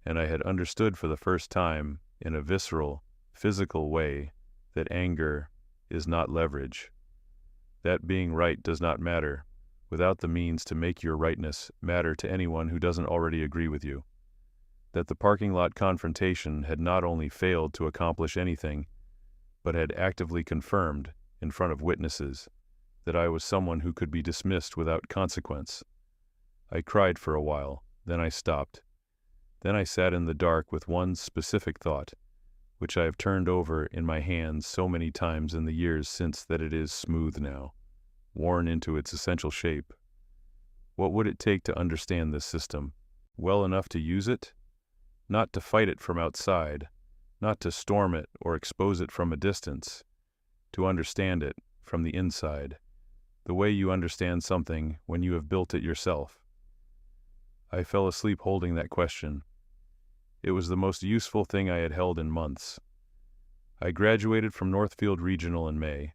and I had understood for the first time, in a visceral, physical way, that anger is not leverage. That being right does not matter, without the means to make your rightness matter to anyone who doesn't already agree with you. That the parking lot confrontation had not only failed to accomplish anything, but had actively confirmed, in front of witnesses, that I was someone who could be dismissed without consequence. I cried for a while, then I stopped. Then I sat in the dark with one specific thought, which I have turned over in my hands so many times in the years since that it is smooth now, worn into its essential shape. What would it take to understand this system? Well enough to use it? Not to fight it from outside, not to storm it or expose it from a distance, to understand it from the inside, the way you understand something when you have built it yourself. I fell asleep holding that question. It was the most useful thing I had held in months. I graduated from Northfield Regional in May.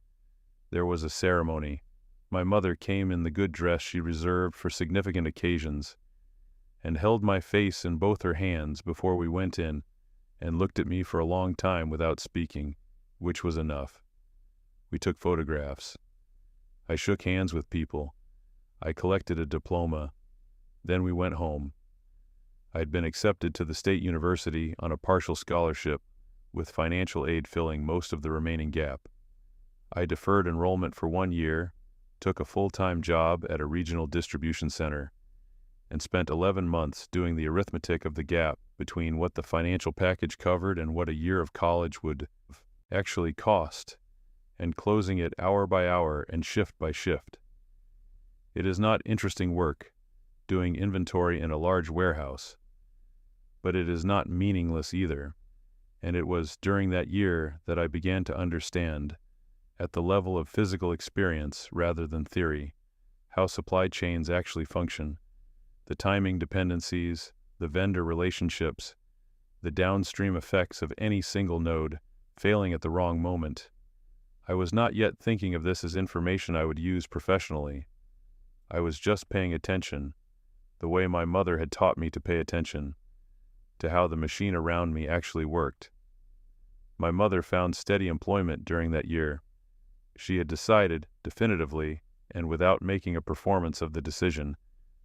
There was a ceremony. My mother came in the good dress she reserved for significant occasions, and held my face in both her hands before we went in, and looked at me for a long time without speaking, which was enough. We took photographs. I shook hands with people. I collected a diploma. Then we went home. I had been accepted to the state university on a partial scholarship, with financial aid filling most of the remaining gap. I deferred enrollment for 1 year, took a full-time job at a regional distribution center, and spent 11 months doing the arithmetic of the gap between what the financial package covered and what a year of college would actually cost, and closing it hour by hour and shift by shift. It is not interesting work, doing inventory in a large warehouse, but it is not meaningless either, and it was during that year that I began to understand, at the level of physical experience rather than theory, how supply chains actually function, the timing dependencies, the vendor relationships, the downstream effects of any single node failing at the wrong moment. I was not yet thinking of this as information I would use professionally. I was just paying attention, the way my mother had taught me to pay attention, to how the machine around me actually worked. My mother found steady employment during that year. She had decided, definitively, and without making a performance of the decision,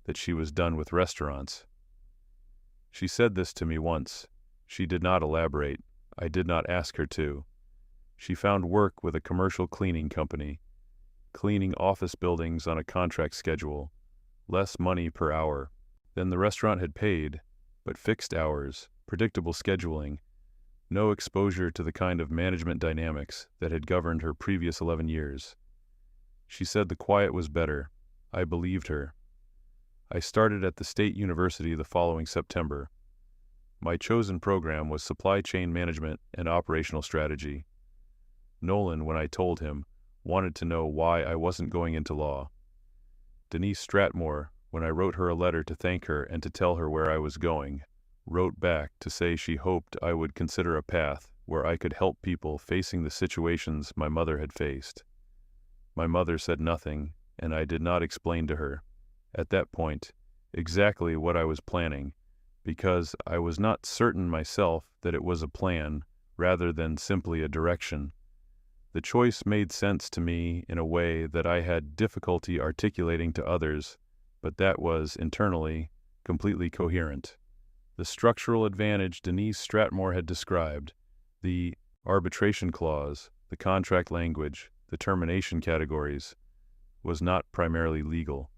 that she was done with restaurants. She said this to me once. She did not elaborate. I did not ask her to. She found work with a commercial cleaning company, cleaning office buildings on a contract schedule, less money per hour than the restaurant had paid, but fixed hours, predictable scheduling, no exposure to the kind of management dynamics that had governed her previous 11 years. She said the quiet was better. I believed her. I started at the State University the following September. My chosen program was Supply Chain Management and Operational Strategy. Nolan, when I told him, wanted to know why I wasn't going into law. Denise Stratmore, when I wrote her a letter to thank her and to tell her where I was going, wrote back to say she hoped I would consider a path where I could help people facing the situations my mother had faced. My mother said nothing, and I did not explain to her, at that point, exactly what I was planning, because I was not certain myself that it was a plan rather than simply a direction. The choice made sense to me in a way that I had difficulty articulating to others, but that was, internally, completely coherent. The structural advantage Denise Stratmore had described, the arbitration clause, the contract language, the termination categories, was not primarily legal.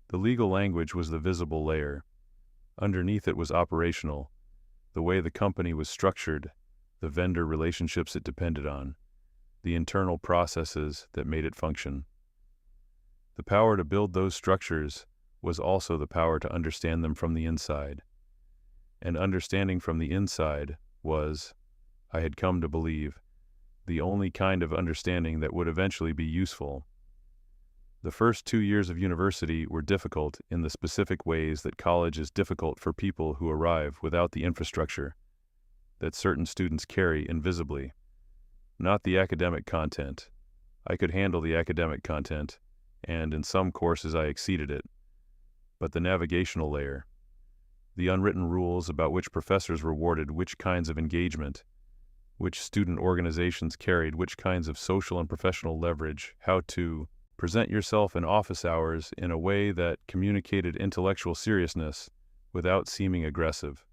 The legal language was the visible layer. Underneath it was operational, the way the company was structured, the vendor relationships it depended on, the internal processes that made it function. The power to build those structures was also the power to understand them from the inside. And understanding from the inside was, I had come to believe, the only kind of understanding that would eventually be useful. The first 2 years of university were difficult in the specific ways that college is difficult for people who arrive without the infrastructure that certain students carry invisibly. Not the academic content. I could handle the academic content, and in some courses I exceeded it. But the navigational layer, the unwritten rules about which professors rewarded which kinds of engagement, which student organizations carried which kinds of social and professional leverage, how to present yourself in office hours in a way that communicated intellectual seriousness without seeming aggressive,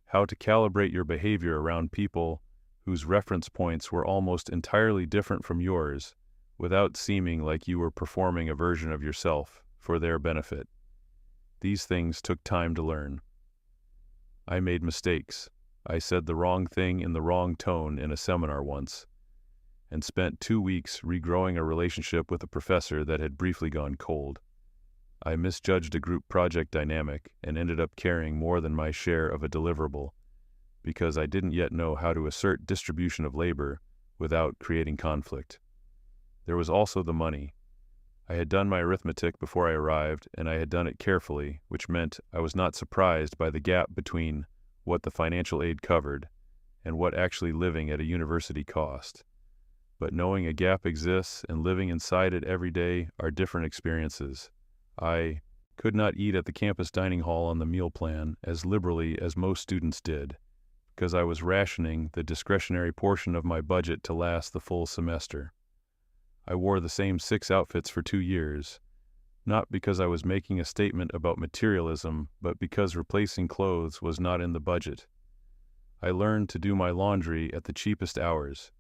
how to calibrate your behavior around people whose reference points were almost entirely different from yours without seeming like you were performing a version of yourself for their benefit. These things took time to learn. I made mistakes. I said the wrong thing in the wrong tone in a seminar once, and spent 2 weeks regrowing a relationship with a professor that had briefly gone cold. I misjudged a group project dynamic and ended up carrying more than my share of a deliverable, because I didn't yet know how to assert distribution of labor without creating conflict. There was also the money. I had done my arithmetic before I arrived, and I had done it carefully, which meant I was not surprised by the gap between what the financial aid covered and what actually living at a university cost. But knowing a gap exists and living inside it every day are different experiences. I could not eat at the campus dining hall on the meal plan as liberally as most students did, because I was rationing the discretionary portion of my budget to last the full semester. I wore the same 6 outfits for 2 years, not because I was making a statement about materialism, but because replacing clothes was not in the budget. I learned to do my laundry at the cheapest hours,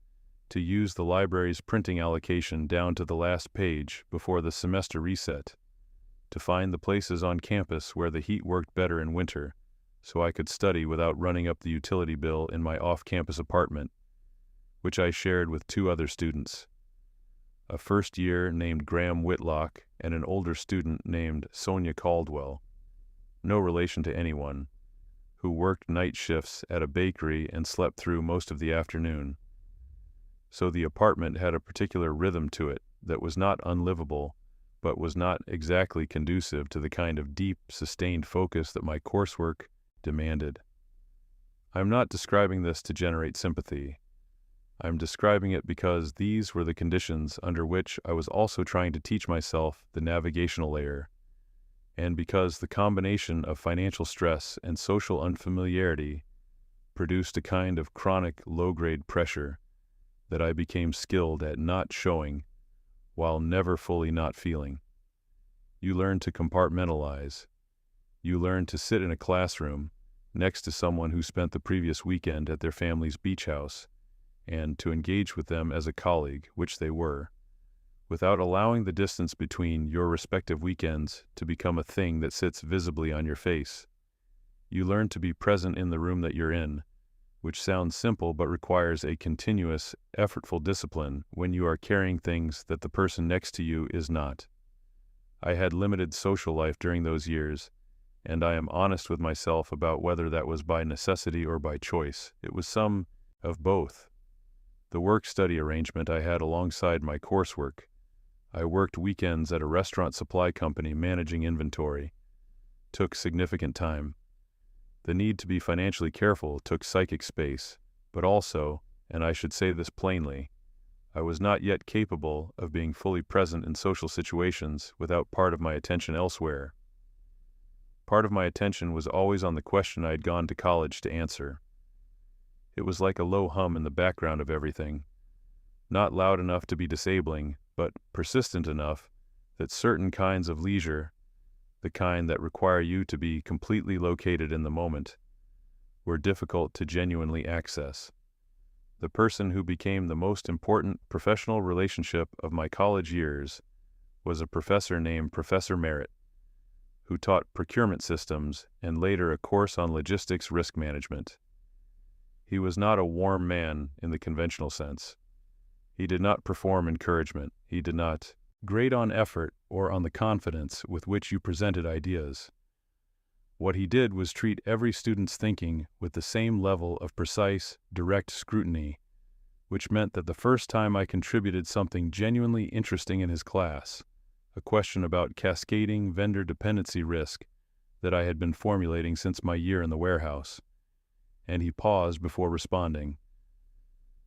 to use the library's printing allocation down to the last page before the semester reset, to find the places on campus where the heat worked better in winter, so I could study without running up the utility bill in my off-campus apartment, which I shared with 2 other students, a first year named Graham Whitlock and an older student named Sonia Caldwell, no relation to anyone, who worked night shifts at a bakery and slept through most of the afternoon. So the apartment had a particular rhythm to it that was not unlivable, but was not exactly conducive to the kind of deep, sustained focus that my coursework demanded. I'm not describing this to generate sympathy. I'm describing it because these were the conditions under which I was also trying to teach myself the navigational layer, and because the combination of financial stress and social unfamiliarity produced a kind of chronic low-grade pressure that I became skilled at not showing while never fully not feeling. You learn to compartmentalize. You learn to sit in a classroom next to someone who spent the previous weekend at their family's beach house, and to engage with them as a colleague, which they were, without allowing the distance between your respective weekends to become a thing that sits visibly on your face. You learn to be present in the room that you're in, which sounds simple but requires a continuous, effortful discipline when you are carrying things that the person next to you is not. I had limited social life during those years, and I am honest with myself about whether that was by necessity or by choice. It was some of both. The work-study arrangement I had alongside my coursework. I worked weekends at a restaurant supply company managing inventory. Took significant time. The need to be financially careful took psychic space, but also, and I should say this plainly, I was not yet capable of being fully present in social situations without part of my attention elsewhere. part of my attention was always on the question I had gone to college to answer. It was like a low hum in the background of everything, not loud enough to be disabling, but persistent enough that certain kinds of leisure, the kind that require you to be completely located in the moment, were difficult to genuinely access. The person who became the most important professional relationship of my college years was a professor named Professor Merritt, who taught procurement systems and later a course on logistics risk management. He was not a warm man in the conventional sense. He did not perform encouragement. He did not grade on effort or on the confidence with which you presented ideas. What he did was treat every student's thinking with the same level of precise, direct scrutiny, which meant that the first time I contributed something genuinely interesting in his class, a question about cascading vendor dependency risk that I had been formulating since my year in the warehouse, and he paused before responding.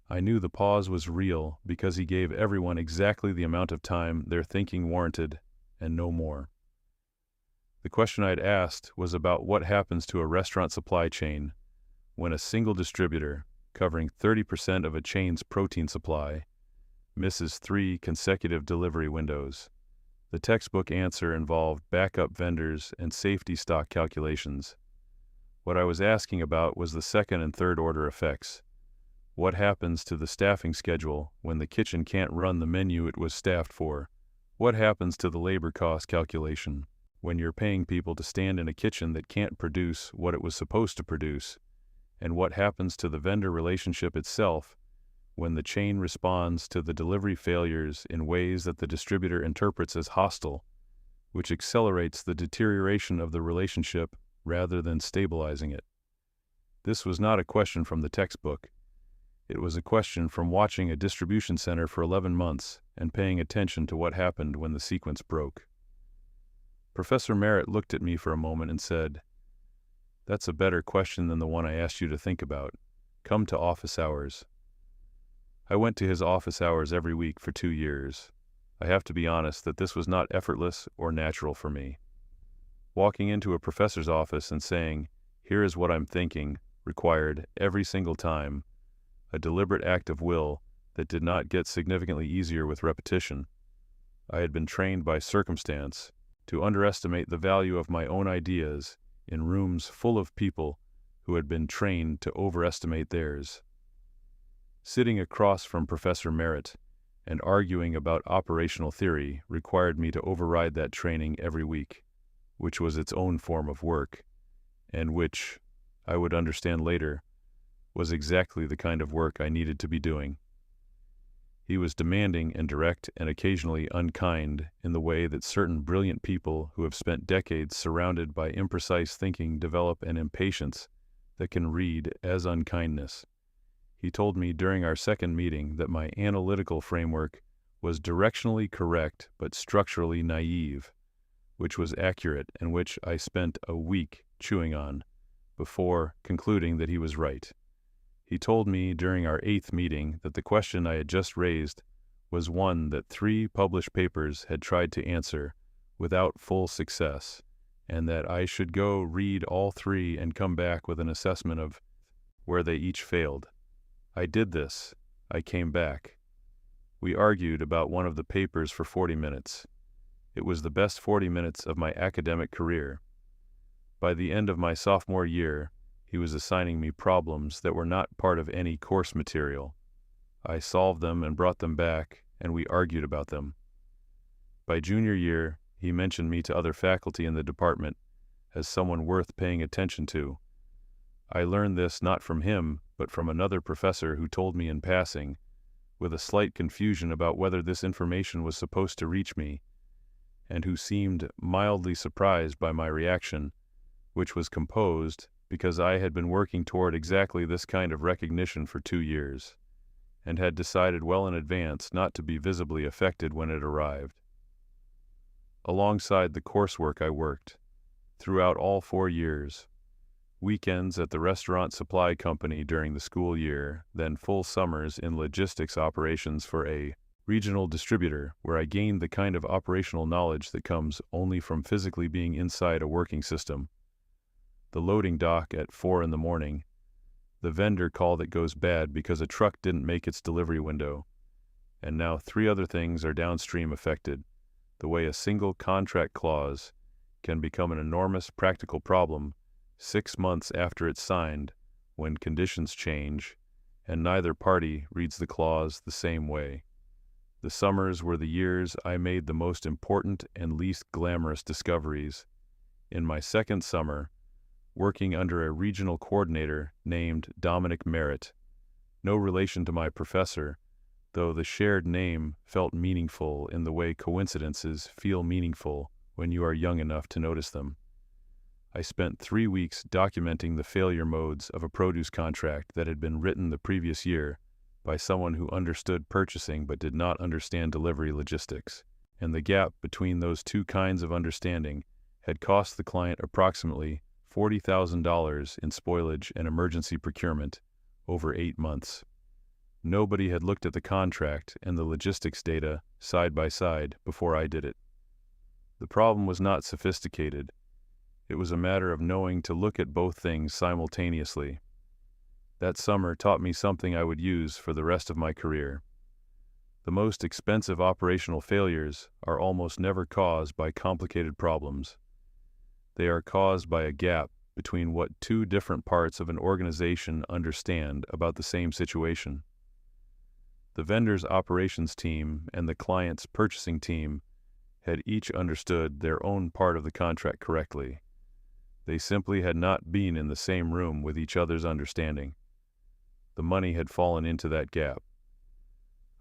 I knew the pause was real because he gave everyone exactly the amount of time their thinking warranted, and no more. The question I had asked was about what happens to a restaurant supply chain when a single distributor, covering 30% of a chain's protein supply, misses 3 consecutive delivery windows. The textbook answer involved backup vendors and safety stock calculations. What I was asking about was the second and third order effects. What happens to the staffing schedule when the kitchen can't run the menu it was staffed for? What happens to the labor cost calculation when you're paying people to stand in a kitchen that can't produce what it was supposed to produce? And what happens to the vendor relationship itself when the chain responds to the delivery failures in ways that the distributor interprets as hostile, which accelerates the deterioration of the relationship rather than stabilizing it? This was not a question from the textbook. It was a question from watching a distribution center for 11 months and paying attention to what happened when the sequence broke. Professor Merritt looked at me for a moment and said, "That's a better question than the one I asked you to think about. Come to office hours." I went to his office hours every week for 2 years. I have to be honest that this was not effortless or natural for me. Walking into a professor's office and saying, "Here is what I'm thinking," required, every single time, a deliberate act of will that did not get significantly easier with repetition. I had been trained by circumstance to underestimate the value of my own ideas in rooms full of people who had been trained to overestimate theirs. Sitting across from Professor Merritt and arguing about operational theory required me to override that training every week, which was its own form of work, and which, I would understand later, was exactly the kind of work I needed to be doing. He was demanding and direct and occasionally unkind in the way that certain brilliant people who have spent decades surrounded by imprecise thinking develop an impatience that can read as unkindness. He told me during our second meeting that my analytical framework was directionally correct but structurally naive, which was accurate and which I spent a week chewing on before concluding that he was right. He told me during our 8th meeting that the question I had just raised was one that 3 published papers had tried to answer without full success, and that I should go read all 3 and come back with an assessment of where they each failed. I did this. I came back. We argued about one of the papers for 40 minutes. It was the best 40 minutes of my academic career. By the end of my sophomore year, he was assigning me problems that were not part of any course material. I solved them and brought them back, and we argued about them. By junior year, he mentioned me to other faculty in the department as someone worth paying attention to. I learned this not from him, but from another professor who told me in passing, with a slight confusion about whether this information was supposed to reach me, and who seemed mildly surprised by my reaction, which was composed because I had been working toward exactly this kind of recognition for 2 years, and had decided well in advance not to be visibly affected when it arrived. Alongside the coursework I worked, throughout all 4 years, weekends at the restaurant supply company during the school year, then full summers in logistics operations for a regional distributor where I gained the kind of operational knowledge that comes only from physically being inside a working system. the loading dock at 4 in the morning, the vendor call that goes bad because a truck didn't make its delivery window, and now 3 other things are downstream affected. The way a single contract clause can become an enormous practical problem 6 months after it's signed, when conditions change, and neither party reads the clause the same way. The summers were the years I made the most important and least glamorous discoveries. In my second summer, working under a regional coordinator named Dominic Merritt, no relation to my professor, though the shared name felt meaningful in the way coincidences feel meaningful when you are young enough to notice them. I spent 3 weeks documenting the failure modes of a produce contract that had been written the previous year by someone who understood purchasing but did not understand delivery logistics, and the gap between those two kinds of understanding had cost the client approximately $40,000 in spoilage and emergency procurement over 8 months. Nobody had looked at the contract and the logistics data side by side before I did it. The problem was not sophisticated. It was a matter of knowing to look at both things simultaneously. That summer taught me something I would use for the rest of my career. The most expensive operational failures are almost never caused by complicated problems. They are caused by a gap between what 2 different parts of an organization understand about the same situation. The vendor's operations team and the client's purchasing team had each understood their own part of the contract correctly. They simply had not been in the same room with each other's understanding. The money had fallen into that gap.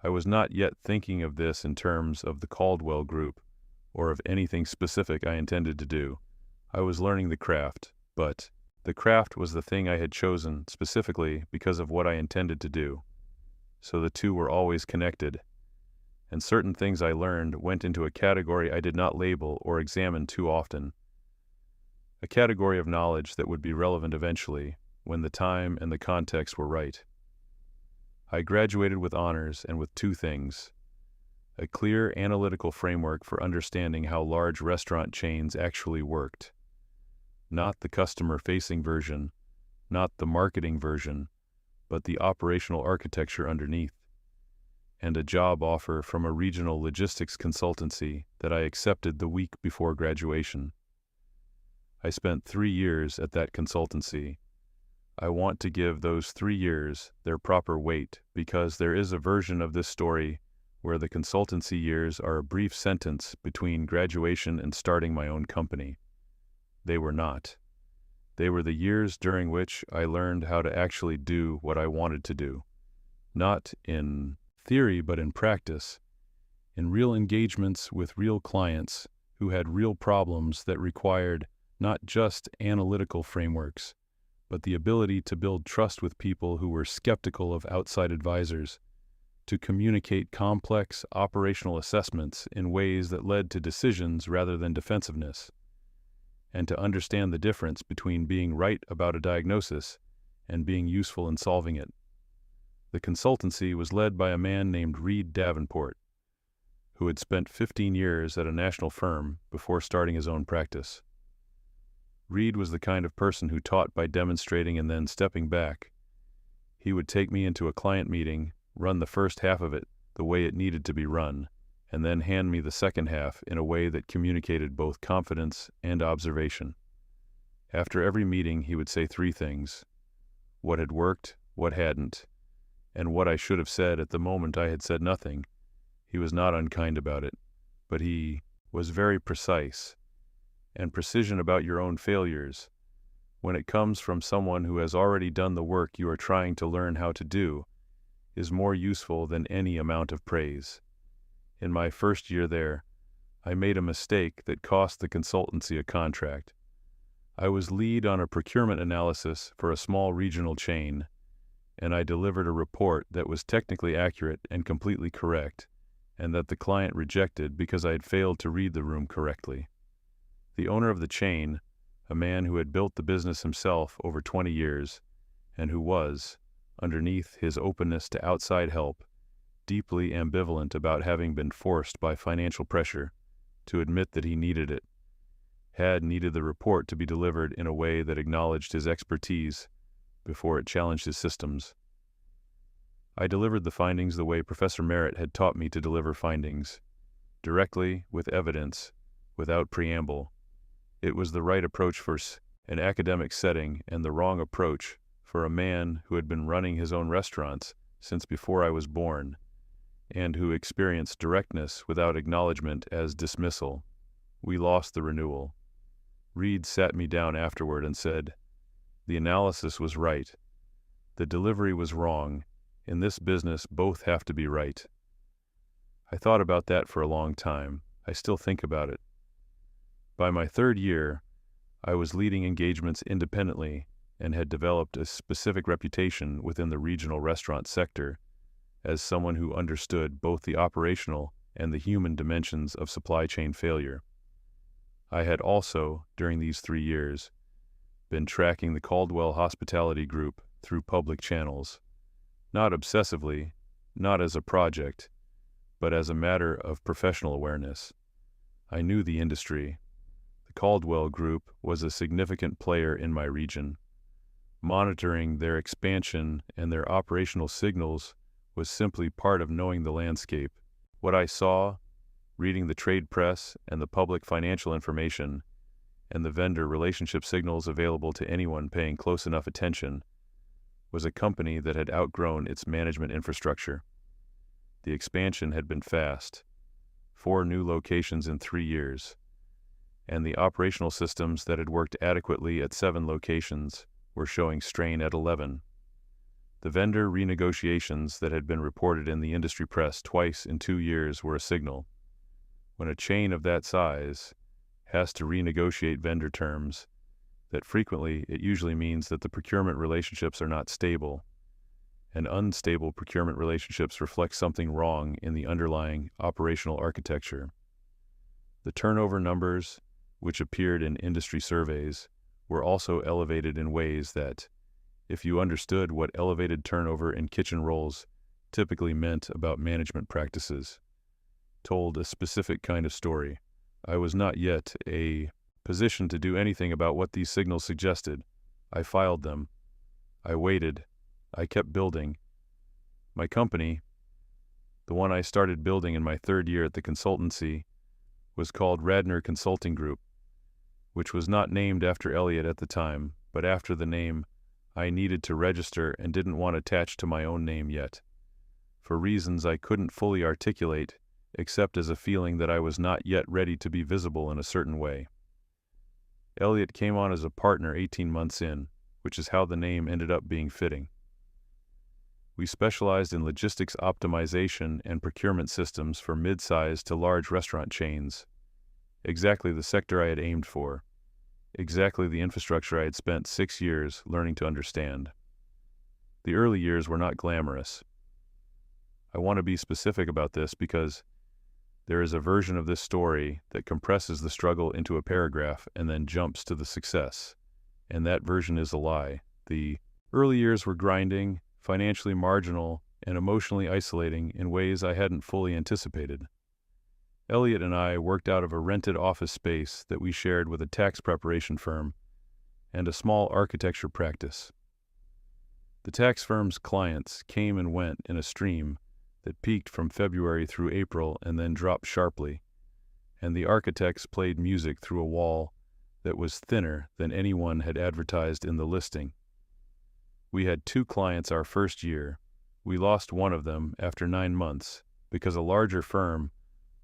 I was not yet thinking of this in terms of the Caldwell Group or of anything specific I intended to do. I was learning the craft, but the craft was the thing I had chosen specifically because of what I intended to do. So the two were always connected, and certain things I learned went into a category I did not label or examine too often. A category of knowledge that would be relevant eventually, when the time and the context were right. I graduated with honors and with 2 things: a clear analytical framework for understanding how large restaurant chains actually worked. Not the customer-facing version, not the marketing version, but the operational architecture underneath. And a job offer from a regional logistics consultancy that I accepted the week before graduation. I spent 3 years at that consultancy. I want to give those 3 years their proper weight because there is a version of this story where the consultancy years are a brief sentence between graduation and starting my own company. They were not. They were the years during which I learned how to actually do what I wanted to do. Not in theory, but in practice, in real engagements with real clients who had real problems that required not just analytical frameworks, but the ability to build trust with people who were skeptical of outside advisors, to communicate complex operational assessments in ways that led to decisions rather than defensiveness, and to understand the difference between being right about a diagnosis and being useful in solving it. The consultancy was led by a man named Reed Davenport, who had spent 15 years at a national firm before starting his own practice. Reed was the kind of person who taught by demonstrating and then stepping back. He would take me into a client meeting, run the first half of it the way it needed to be run, and then hand me the second half in a way that communicated both confidence and observation. After every meeting, he would say 3 things: what had worked, what hadn't, and what I should have said at the moment I had said nothing. He was not unkind about it, but he was very precise. And precision about your own failures, when it comes from someone who has already done the work you are trying to learn how to do, is more useful than any amount of praise. In my first year there, I made a mistake that cost the consultancy a contract. I was lead on a procurement analysis for a small regional chain, and I delivered a report that was technically accurate and completely correct, and that the client rejected because I had failed to read the room correctly. The owner of the chain, a man who had built the business himself over 20 years, and who was, underneath his openness to outside help, deeply ambivalent about having been forced by financial pressure to admit that he needed it, had needed the report to be delivered in a way that acknowledged his expertise before it challenged his systems. I delivered the findings the way Professor Merritt had taught me to deliver findings, directly, with evidence, without preamble. It was the right approach for an academic setting and the wrong approach for a man who had been running his own restaurants since before I was born, and who experienced directness without acknowledgement as dismissal. We lost the renewal. Reed sat me down afterward and said, "The analysis was right. The delivery was wrong. In this business, both have to be right." I thought about that for a long time. I still think about it. By my third year, I was leading engagements independently and had developed a specific reputation within the regional restaurant sector as someone who understood both the operational and the human dimensions of supply chain failure. I had also, during these 3 years, been tracking the Caldwell Hospitality Group through public channels, not obsessively, not as a project, but as a matter of professional awareness. I knew the industry. The Caldwell Group was a significant player in my region. Monitoring their expansion and their operational signals was simply part of knowing the landscape. What I saw, reading the trade press and the public financial information, and the vendor relationship signals available to anyone paying close enough attention, was a company that had outgrown its management infrastructure. The expansion had been fast, 4 new locations in 3 years, and the operational systems that had worked adequately at 7 locations were showing strain at 11. The vendor renegotiations that had been reported in the industry press twice in 2 years were a signal. When a chain of that size has to renegotiate vendor terms, that frequently it usually means that the procurement relationships are not stable, and unstable procurement relationships reflect something wrong in the underlying operational architecture. The turnover numbers, which appeared in industry surveys, were also elevated in ways that, if you understood what elevated turnover in kitchen roles typically meant about management practices, told a specific kind of story. I was not yet a position to do anything about what these signals suggested. I filed them. I waited. I kept building. My company, the one I started building in my 3rd year at the consultancy, was called Radnor Consulting Group, which was not named after Elliot at the time, but after the name I needed to register and didn't want attached to my own name yet, for reasons I couldn't fully articulate, except as a feeling that I was not yet ready to be visible in a certain way. Elliot came on as a partner 18 months in, which is how the name ended up being fitting. We specialized in logistics optimization and procurement systems for mid-sized to large restaurant chains, exactly the sector I had aimed for, exactly the infrastructure I had spent 6 years learning to understand. The early years were not glamorous. I want to be specific about this because there is a version of this story that compresses the struggle into a paragraph and then jumps to the success, and that version is a lie. The early years were grinding, financially marginal, and emotionally isolating in ways I hadn't fully anticipated. Elliot and I worked out of a rented office space that we shared with a tax preparation firm and a small architecture practice. The tax firm's clients came and went in a stream that peaked from February through April and then dropped sharply, and the architects played music through a wall that was thinner than anyone had advertised in the listing. We had 2 clients our first year. We lost one of them after 9 months because a larger firm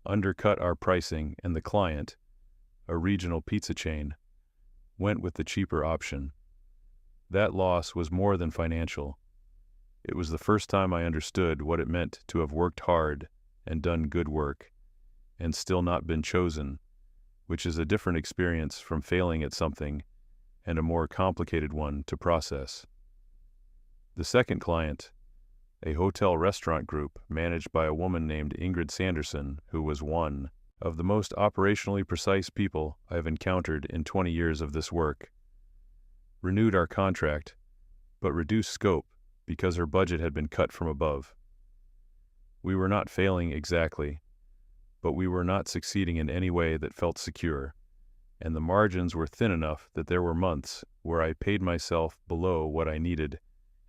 undercut our pricing and the client, a regional pizza chain, went with the cheaper option. That loss was more than financial. It was the first time I understood what it meant to have worked hard and done good work, and still not been chosen, which is a different experience from failing at something and a more complicated one to process. The second client, a hotel restaurant group managed by a woman named Ingrid Sanderson, who was one of the most operationally precise people I have encountered in 20 years of this work, renewed our contract, but reduced scope because her budget had been cut from above. We were not failing exactly, but we were not succeeding in any way that felt secure, and the margins were thin enough that there were months where I paid myself below what I needed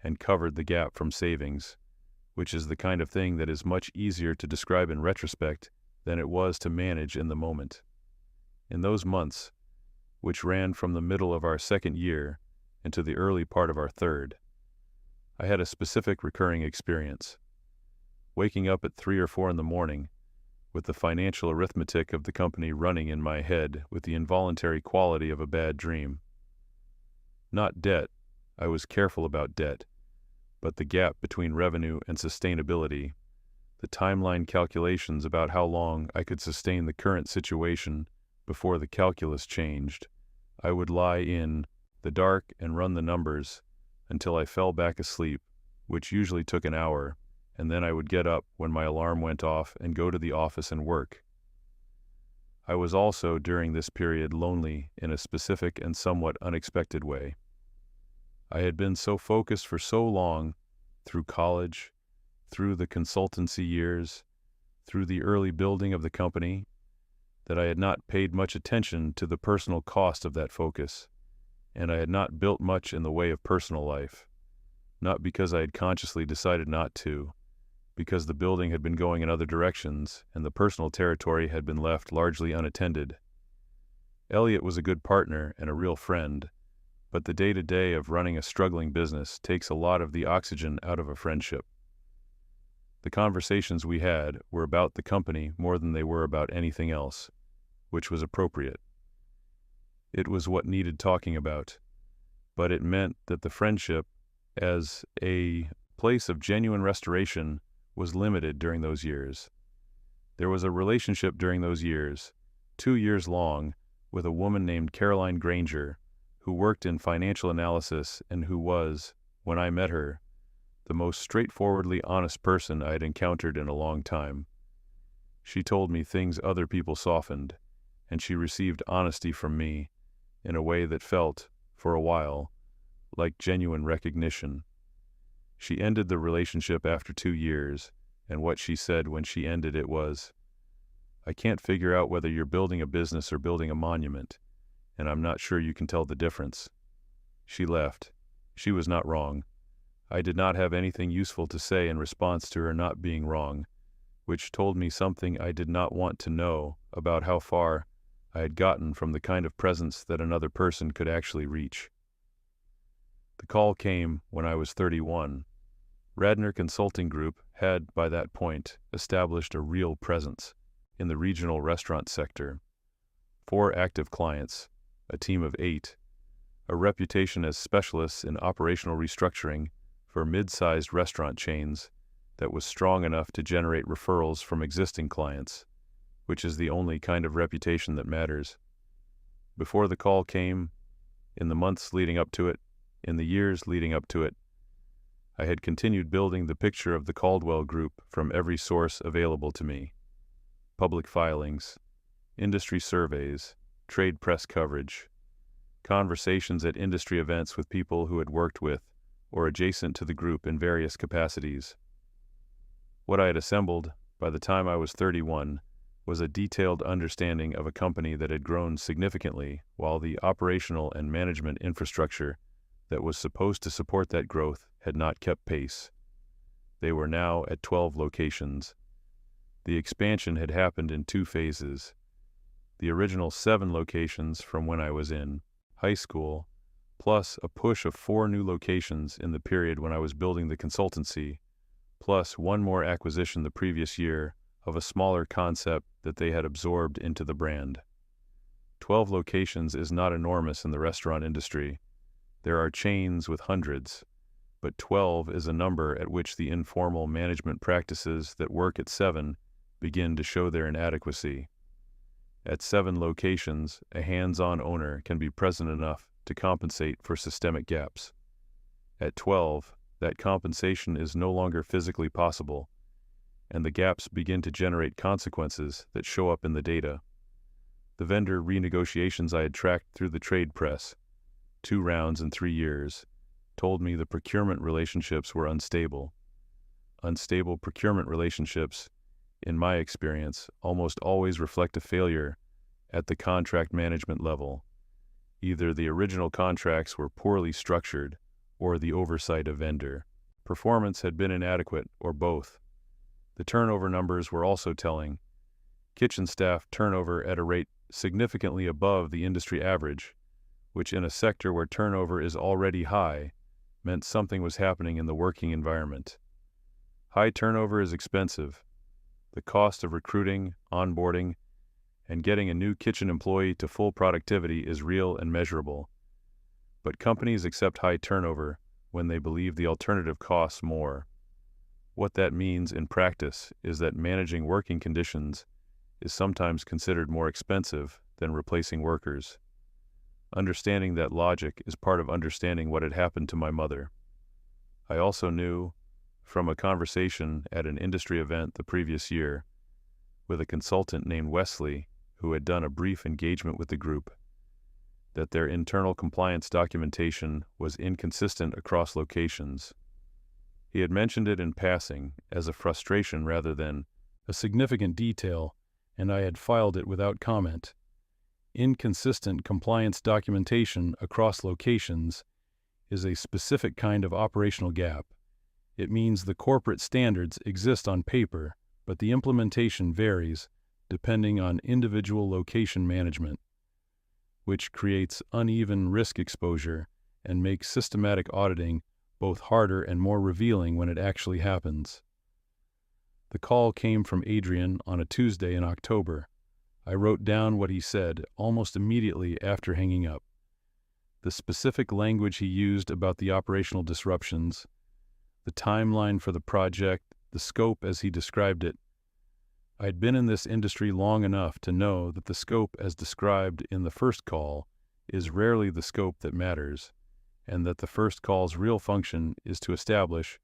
and covered the gap from savings, which is the kind of thing that is much easier to describe in retrospect than it was to manage in the moment. In those months, which ran from the middle of our second year into the early part of our third, I had a specific recurring experience. Waking up at 3 or 4 in the morning, with the financial arithmetic of the company running in my head with the involuntary quality of a bad dream. Not debt, I was careful about debt, but the gap between revenue and sustainability, the timeline calculations about how long I could sustain the current situation before the calculus changed. I would lie in the dark and run the numbers until I fell back asleep, which usually took an hour, and then I would get up when my alarm went off and go to the office and work. I was also, during this period, lonely in a specific and somewhat unexpected way. I had been so focused for so long, through college, through the consultancy years, through the early building of the company, that I had not paid much attention to the personal cost of that focus, and I had not built much in the way of personal life, not because I had consciously decided not to, because the building had been going in other directions and the personal territory had been left largely unattended. Elliot was a good partner and a real friend, but the day-to-day of running a struggling business takes a lot of the oxygen out of a friendship. The conversations we had were about the company more than they were about anything else, which was appropriate. It was what needed talking about, but it meant that the friendship, as a place of genuine restoration, was limited during those years. There was a relationship during those years, 2 years long, with a woman named Caroline Granger, who worked in financial analysis and who was, when I met her, the most straightforwardly honest person I had encountered in a long time. She told me things other people softened, and she received honesty from me in a way that felt, for a while, like genuine recognition. She ended the relationship after 2 years, and what she said when she ended it was, "I can't figure out whether you're building a business or building a monument, and I'm not sure you can tell the difference." She left. She was not wrong. I did not have anything useful to say in response to her not being wrong, which told me something I did not want to know about how far I had gotten from the kind of presence that another person could actually reach. The call came when I was 31. Radnor Consulting Group had, by that point, established a real presence in the regional restaurant sector. 4 active clients, a team of 8, a reputation as specialists in operational restructuring for mid-sized restaurant chains that was strong enough to generate referrals from existing clients, which is the only kind of reputation that matters. Before the call came, in the months leading up to it, in the years leading up to it, I had continued building the picture of the Caldwell Group from every source available to me. Public filings, industry surveys, trade press coverage, conversations at industry events with people who had worked with or adjacent to the group in various capacities. What I had assembled by the time I was 31 was a detailed understanding of a company that had grown significantly while the operational and management infrastructure that was supposed to support that growth had not kept pace. They were now at 12 locations. The expansion had happened in 2 phases. The original 7 locations from when I was in high school, plus a push of 4 new locations in the period when I was building the consultancy, plus 1 more acquisition the previous year of a smaller concept that they had absorbed into the brand. 12 locations is not enormous in the restaurant industry. There are chains with hundreds, but 12 is a number at which the informal management practices that work at 7 begin to show their inadequacy. At 7 locations, a hands-on owner can be present enough to compensate for systemic gaps. At 12, that compensation is no longer physically possible, and the gaps begin to generate consequences that show up in the data. The vendor renegotiations I had tracked through the trade press, 2 rounds in 3 years, told me the procurement relationships were unstable. Unstable procurement relationships, in my experience, almost always reflect a failure at the contract management level. Either the original contracts were poorly structured or the oversight of vendor performance had been inadequate, or both. The turnover numbers were also telling. Kitchen staff turnover at a rate significantly above the industry average, which in a sector where turnover is already high, meant something was happening in the working environment. High turnover is expensive. The cost of recruiting, onboarding, and getting a new kitchen employee to full productivity is real and measurable. But companies accept high turnover when they believe the alternative costs more. What that means in practice is that managing working conditions is sometimes considered more expensive than replacing workers. Understanding that logic is part of understanding what had happened to my mother. I also knew, from a conversation at an industry event the previous year, with a consultant named Wesley who had done a brief engagement with the group, that their internal compliance documentation was inconsistent across locations. He had mentioned it in passing as a frustration rather than a significant detail, and I had filed it without comment. Inconsistent compliance documentation across locations is a specific kind of operational gap. It means the corporate standards exist on paper, but the implementation varies depending on individual location management, which creates uneven risk exposure and makes systematic auditing both harder and more revealing when it actually happens. The call came from Adrian on a Tuesday in October. I wrote down what he said almost immediately after hanging up. The specific language he used about the operational disruptions, the timeline for the project, the scope as he described it. I'd been in this industry long enough to know that the scope as described in the first call is rarely the scope that matters, and that the first call's real function is to establish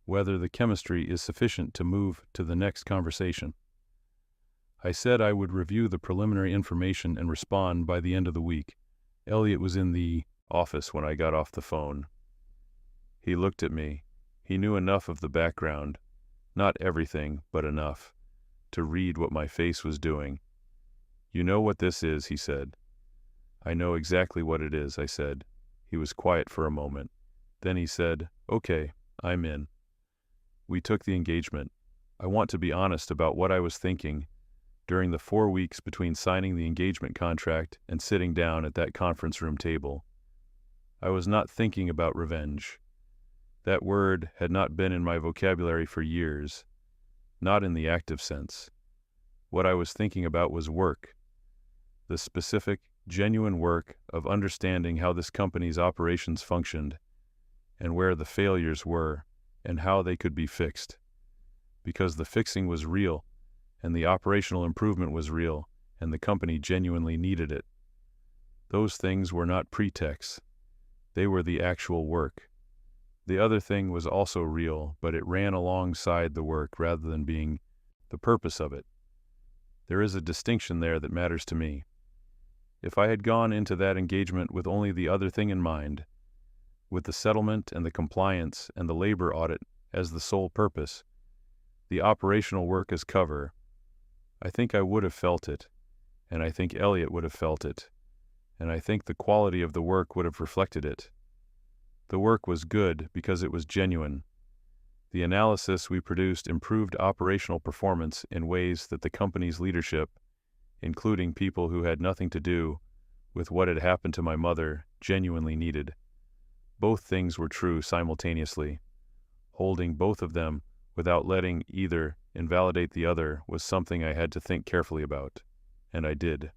whether the chemistry is sufficient to move to the next conversation. I said I would review the preliminary information and respond by the end of the week. Elliot was in the office when I got off the phone. He looked at me. He knew enough of the background, not everything, but enough, to read what my face was doing. "You know what this is," he said. "I know exactly what it is," I said. He was quiet for a moment. Then he said, "Okay, I'm in." We took the engagement. I want to be honest about what I was thinking during the 4 weeks between signing the engagement contract and sitting down at that conference room table. I was not thinking about revenge. That word had not been in my vocabulary for years, not in the active sense. What I was thinking about was work, the specific, genuine work of understanding how this company's operations functioned and where the failures were and how they could be fixed. Because the fixing was real, and the operational improvement was real, and the company genuinely needed it. Those things were not pretexts. They were the actual work. The other thing was also real, but it ran alongside the work rather than being the purpose of it. There is a distinction there that matters to me. If I had gone into that engagement with only the other thing in mind, with the settlement and the compliance and the labor audit as the sole purpose, the operational work as cover, I think I would have felt it, and I think Elliot would have felt it, and I think the quality of the work would have reflected it. The work was good because it was genuine. The analysis we produced improved operational performance in ways that the company's leadership, including people who had nothing to do with what had happened to my mother, genuinely needed. Both things were true simultaneously. Holding both of them without letting either invalidate the other was something I had to think carefully about, and I did.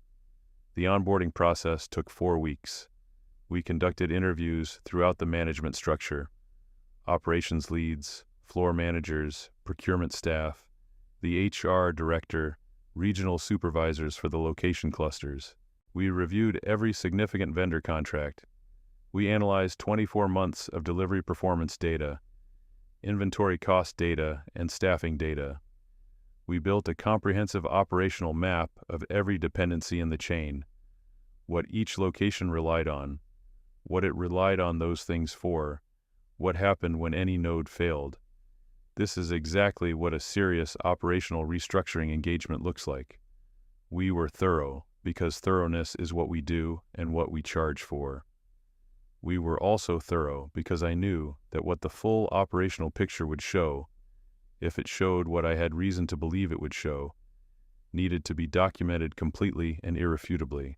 The onboarding process took 4 weeks. We conducted interviews throughout the management structure: operations leads, floor managers, procurement staff, the HR director, regional supervisors for the location clusters. We reviewed every significant vendor contract. We analyzed 24 months of delivery performance data, inventory cost data, and staffing data. We built a comprehensive operational map of every dependency in the chain, what each location relied on, what it relied on those things for, what happened when any node failed. This is exactly what a serious operational restructuring engagement looks like. We were thorough. because thoroughness is what we do and what we charge for. We were also thorough because I knew that what the full operational picture would show, if it showed what I had reason to believe it would show, needed to be documented completely and irrefutably.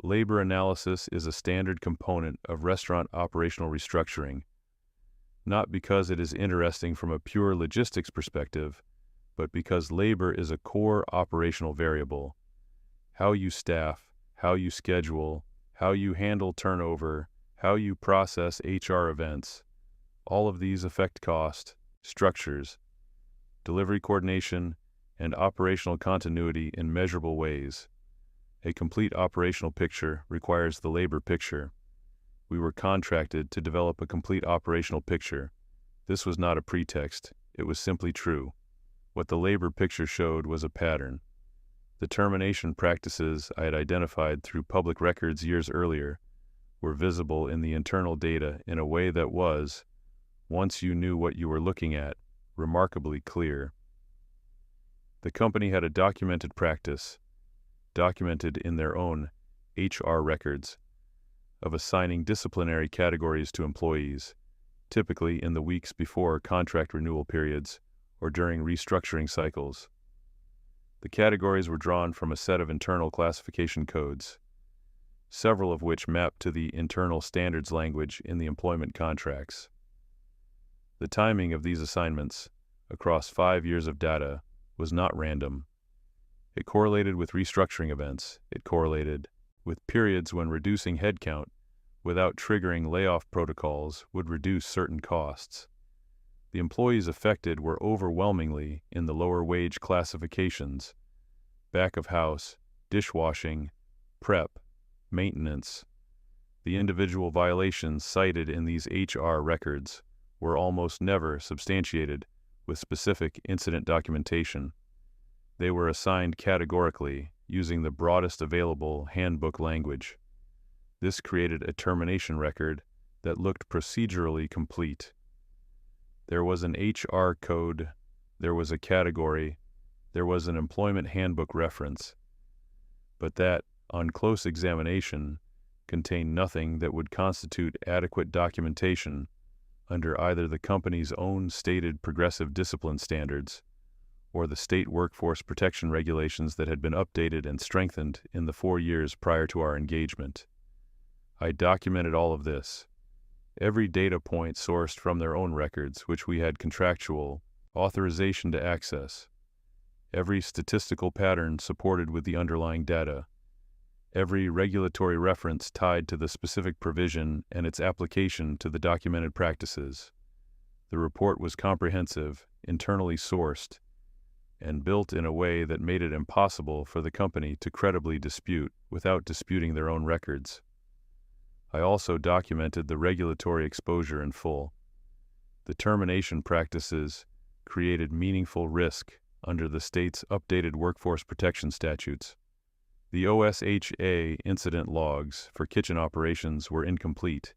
Labor analysis is a standard component of restaurant operational restructuring, not because it is interesting from a pure logistics perspective, but because labor is a core operational variable. How you staff, how you schedule, how you handle turnover, how you process HR events, all of these affect cost, structures, delivery coordination, and operational continuity in measurable ways. A complete operational picture requires the labor picture. We were contracted to develop a complete operational picture. This was not a pretext, it was simply true. What the labor picture showed was a pattern. The termination practices I had identified through public records years earlier were visible in the internal data in a way that was, once you knew what you were looking at, remarkably clear. The company had a documented practice, documented in their own HR records, of assigning disciplinary categories to employees, typically in the weeks before contract renewal periods or during restructuring cycles. The categories were drawn from a set of internal classification codes, several of which mapped to the internal standards language in the employment contracts. The timing of these assignments, across 5 years of data, was not random. It correlated with restructuring events. It correlated with periods when reducing headcount without triggering layoff protocols would reduce certain costs. The employees affected were overwhelmingly in the lower wage classifications: back of house, dishwashing, prep, maintenance. The individual violations cited in these HR records were almost never substantiated with specific incident documentation. They were assigned categorically using the broadest available handbook language. This created a termination record that looked procedurally complete. There was an HR code, there was a category, there was an employment handbook reference, but that, on close examination, contained nothing that would constitute adequate documentation under either the company's own stated progressive discipline standards or the state workforce protection regulations that had been updated and strengthened in the 4 years prior to our engagement. I documented all of this, every data point sourced from their own records, which we had contractual authorization to access, every statistical pattern supported with the underlying data, every regulatory reference tied to the specific provision and its application to the documented practices. The report was comprehensive, internally sourced, and built in a way that made it impossible for the company to credibly dispute without disputing their own records. I also documented the regulatory exposure in full. The termination practices created meaningful risk under the state's updated workforce protection statutes. The OSHA incident logs for kitchen operations were incomplete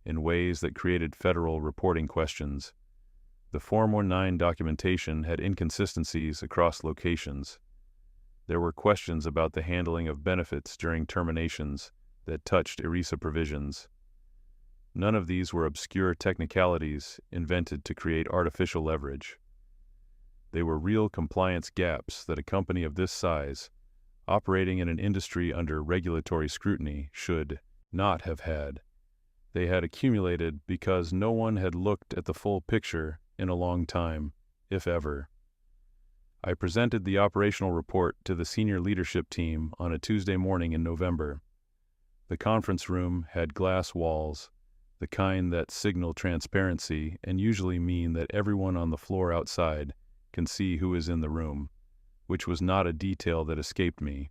in ways that created federal reporting questions. The Form 19 documentation had inconsistencies across locations. There were questions about the handling of benefits during terminations that touched ERISA provisions. None of these were obscure technicalities invented to create artificial leverage. They were real compliance gaps that a company of this size, operating in an industry under regulatory scrutiny, should not have had. They had accumulated because no one had looked at the full picture in a long time, if ever. I presented the operational report to the senior leadership team on a Tuesday morning in November. The conference room had glass walls, the kind that signal transparency and usually mean that everyone on the floor outside can see who is in the room, which was not a detail that escaped me.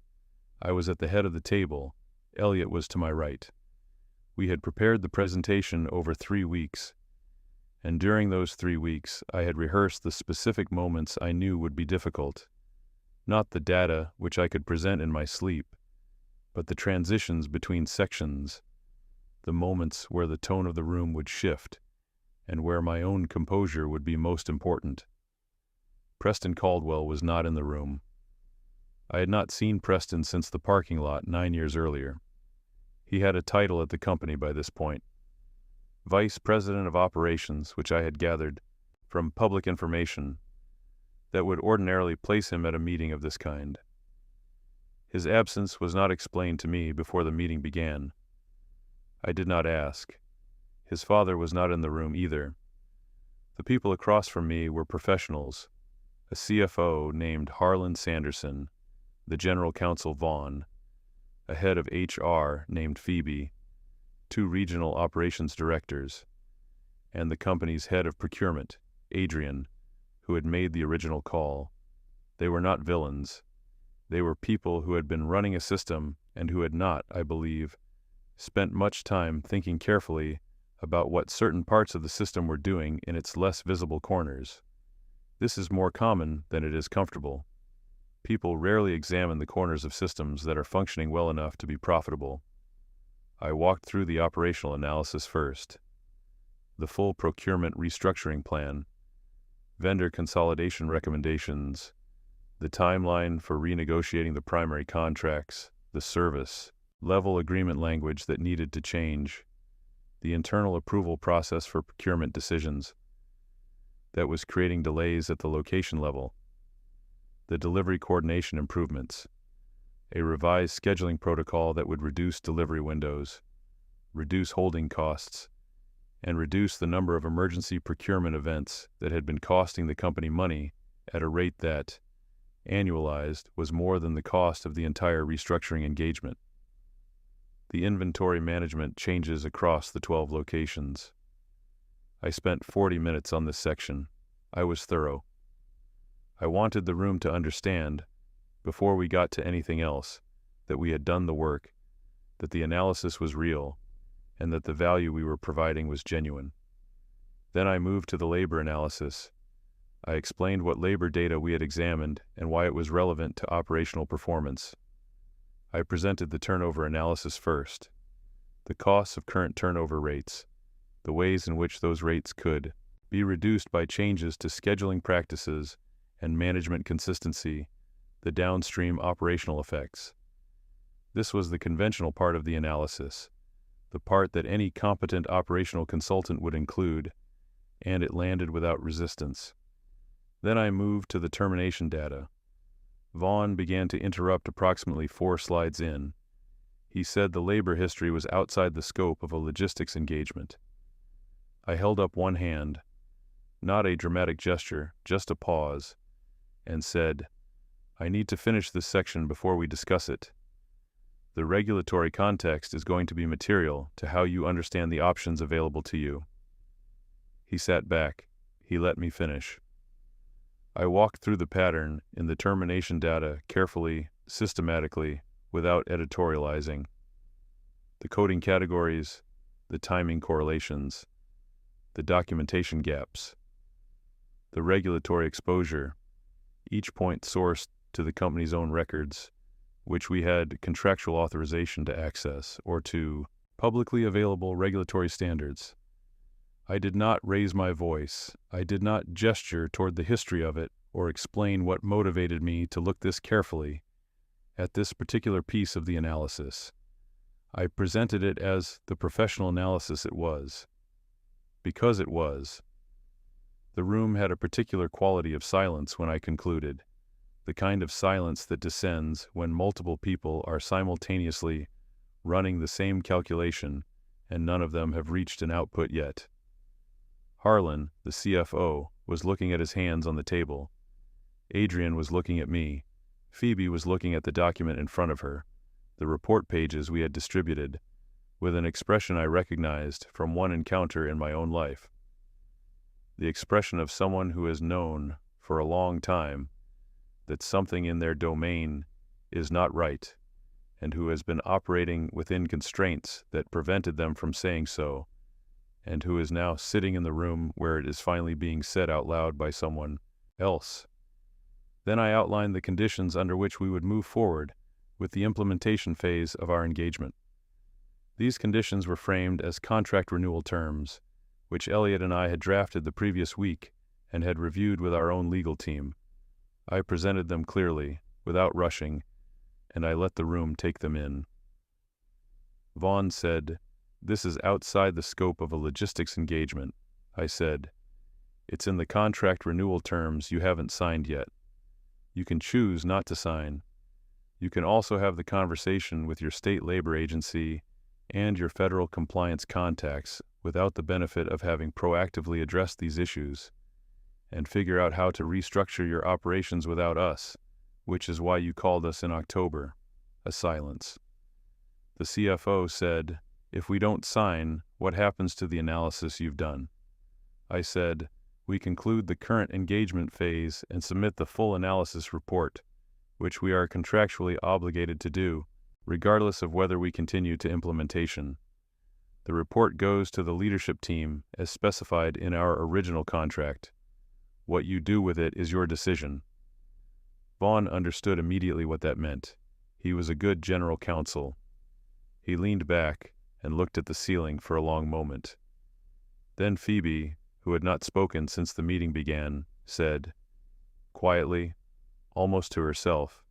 I was at the head of the table. Elliot was to my right. We had prepared the presentation over 3 weeks, and during those 3 weeks I had rehearsed the specific moments I knew would be difficult. Not the data which I could present in my sleep, but the transitions between sections, the moments where the tone of the room would shift, and where my own composure would be most important. Preston Caldwell was not in the room. I had not seen Preston since the parking lot 9 years earlier. He had a title at the company by this point, Vice President of Operations, which I had gathered from public information that would ordinarily place him at a meeting of this kind. His absence was not explained to me before the meeting began. I did not ask. His father was not in the room either. The people across from me were professionals, a CFO named Harlan Sanderson, the General Counsel Vaughn, a head of HR named Phoebe, 2 regional operations directors, and the company's head of procurement, Adrian, who had made the original call. They were not villains. They were people who had been running a system and who had not, I believe, spent much time thinking carefully about what certain parts of the system were doing in its less visible corners. This is more common than it is comfortable. People rarely examine the corners of systems that are functioning well enough to be profitable. I walked through the operational analysis first, the full procurement restructuring plan, vendor consolidation recommendations, the timeline for renegotiating the primary contracts, the service level agreement language that needed to change, the internal approval process for procurement decisions that was creating delays at the location level, the delivery coordination improvements, a revised scheduling protocol that would reduce delivery windows, reduce holding costs, and reduce the number of emergency procurement events that had been costing the company money at a rate that, annualized, was more than the cost of the entire restructuring engagement. The inventory management changes across the 12 locations. I spent 40 minutes on this section. I was thorough. I wanted the room to understand, before we got to anything else, that we had done the work, that the analysis was real, and that the value we were providing was genuine. Then I moved to the labor analysis. I explained what labor data we had examined and why it was relevant to operational performance. I presented the turnover analysis first, the costs of current turnover rates, the ways in which those rates could be reduced by changes to scheduling practices and management consistency, the downstream operational effects. This was the conventional part of the analysis, the part that any competent operational consultant would include, and it landed without resistance. Then I moved to the termination data. Vaughn began to interrupt approximately 4 slides in. He said the labor history was outside the scope of a logistics engagement. I held up one hand, not a dramatic gesture, just a pause, and said, "I need to finish this section before we discuss it. The regulatory context is going to be material to how you understand the options available to you." He sat back. He let me finish. I walked through the pattern in the termination data carefully, systematically, without editorializing. The coding categories, the timing correlations, the documentation gaps, the regulatory exposure, each point sourced to the company's own records, which we had contractual authorization to access, or to publicly available regulatory standards. I did not raise my voice. I did not gesture toward the history of it or explain what motivated me to look this carefully at this particular piece of the analysis. I presented it as the professional analysis it was. Because it was. The room had a particular quality of silence when I concluded, the kind of silence that descends when multiple people are simultaneously running the same calculation and none of them have reached an output yet. Harlan, the CFO, was looking at his hands on the table. Adrian was looking at me. Phoebe was looking at the document in front of her, the report pages we had distributed, with an expression I recognized from one encounter in my own life. The expression of someone who has known, for a long time, that something in their domain is not right, and who has been operating within constraints that prevented them from saying so, and who is now sitting in the room where it is finally being said out loud by someone else. Then I outlined the conditions under which we would move forward with the implementation phase of our engagement. These conditions were framed as contract renewal terms, which Elliot and I had drafted the previous week and had reviewed with our own legal team. I presented them clearly, without rushing, and I let the room take them in. Vaughn said, "This is outside the scope of a logistics engagement." I said, "It's in the contract renewal terms you haven't signed yet. You can choose not to sign. You can also have the conversation with your state labor agency and your federal compliance contacts without the benefit of having proactively addressed these issues, and figure out how to restructure your operations without us, which is why you called us in October." A silence. The CFO said, "If we don't sign, what happens to the analysis you've done?" I said, "We conclude the current engagement phase and submit the full analysis report, which we are contractually obligated to do, regardless of whether we continue to implementation. The report goes to the leadership team as specified in our original contract. What you do with it is your decision." Vaughn understood immediately what that meant. He was a good general counsel. He leaned back and looked at the ceiling for a long moment. Then Phoebe, who had not spoken since the meeting began, said, quietly, almost to herself,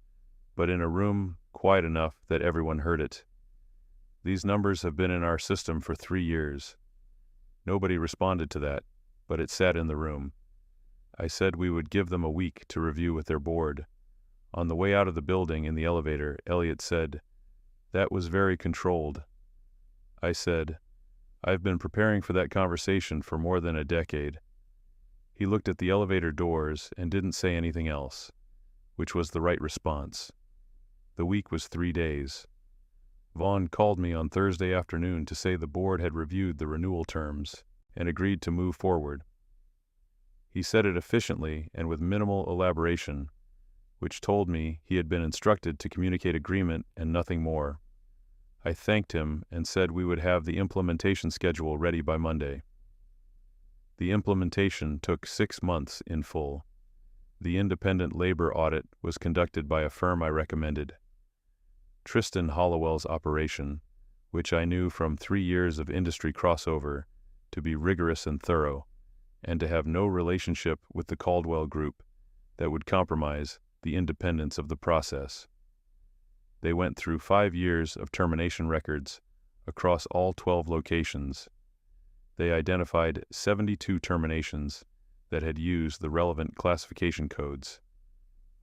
but in a room quiet enough that everyone heard it, "These numbers have been in our system for 3 years. Nobody responded to that, but it sat in the room. I said we would give them a week to review with their board. On the way out of the building in the elevator, Elliot said, 'That was very controlled.' I said, 'I've been preparing for that conversation for more than a decade.' He looked at the elevator doors and didn't say anything else, which was the right response. The week was 3 days. Vaughn called me on Thursday afternoon to say the board had reviewed the renewal terms and agreed to move forward. He said it efficiently and with minimal elaboration, which told me he had been instructed to communicate agreement and nothing more. I thanked him and said we would have the implementation schedule ready by Monday. The implementation took 6 months in full. The independent labor audit was conducted by a firm I recommended. Tristan Hollowell's operation, which I knew from 3 years of industry crossover to be rigorous and thorough, and to have no relationship with the Caldwell Group that would compromise the independence of the process. They went through 5 years of termination records across all 12 locations. They identified 72 terminations that had used the relevant classification codes.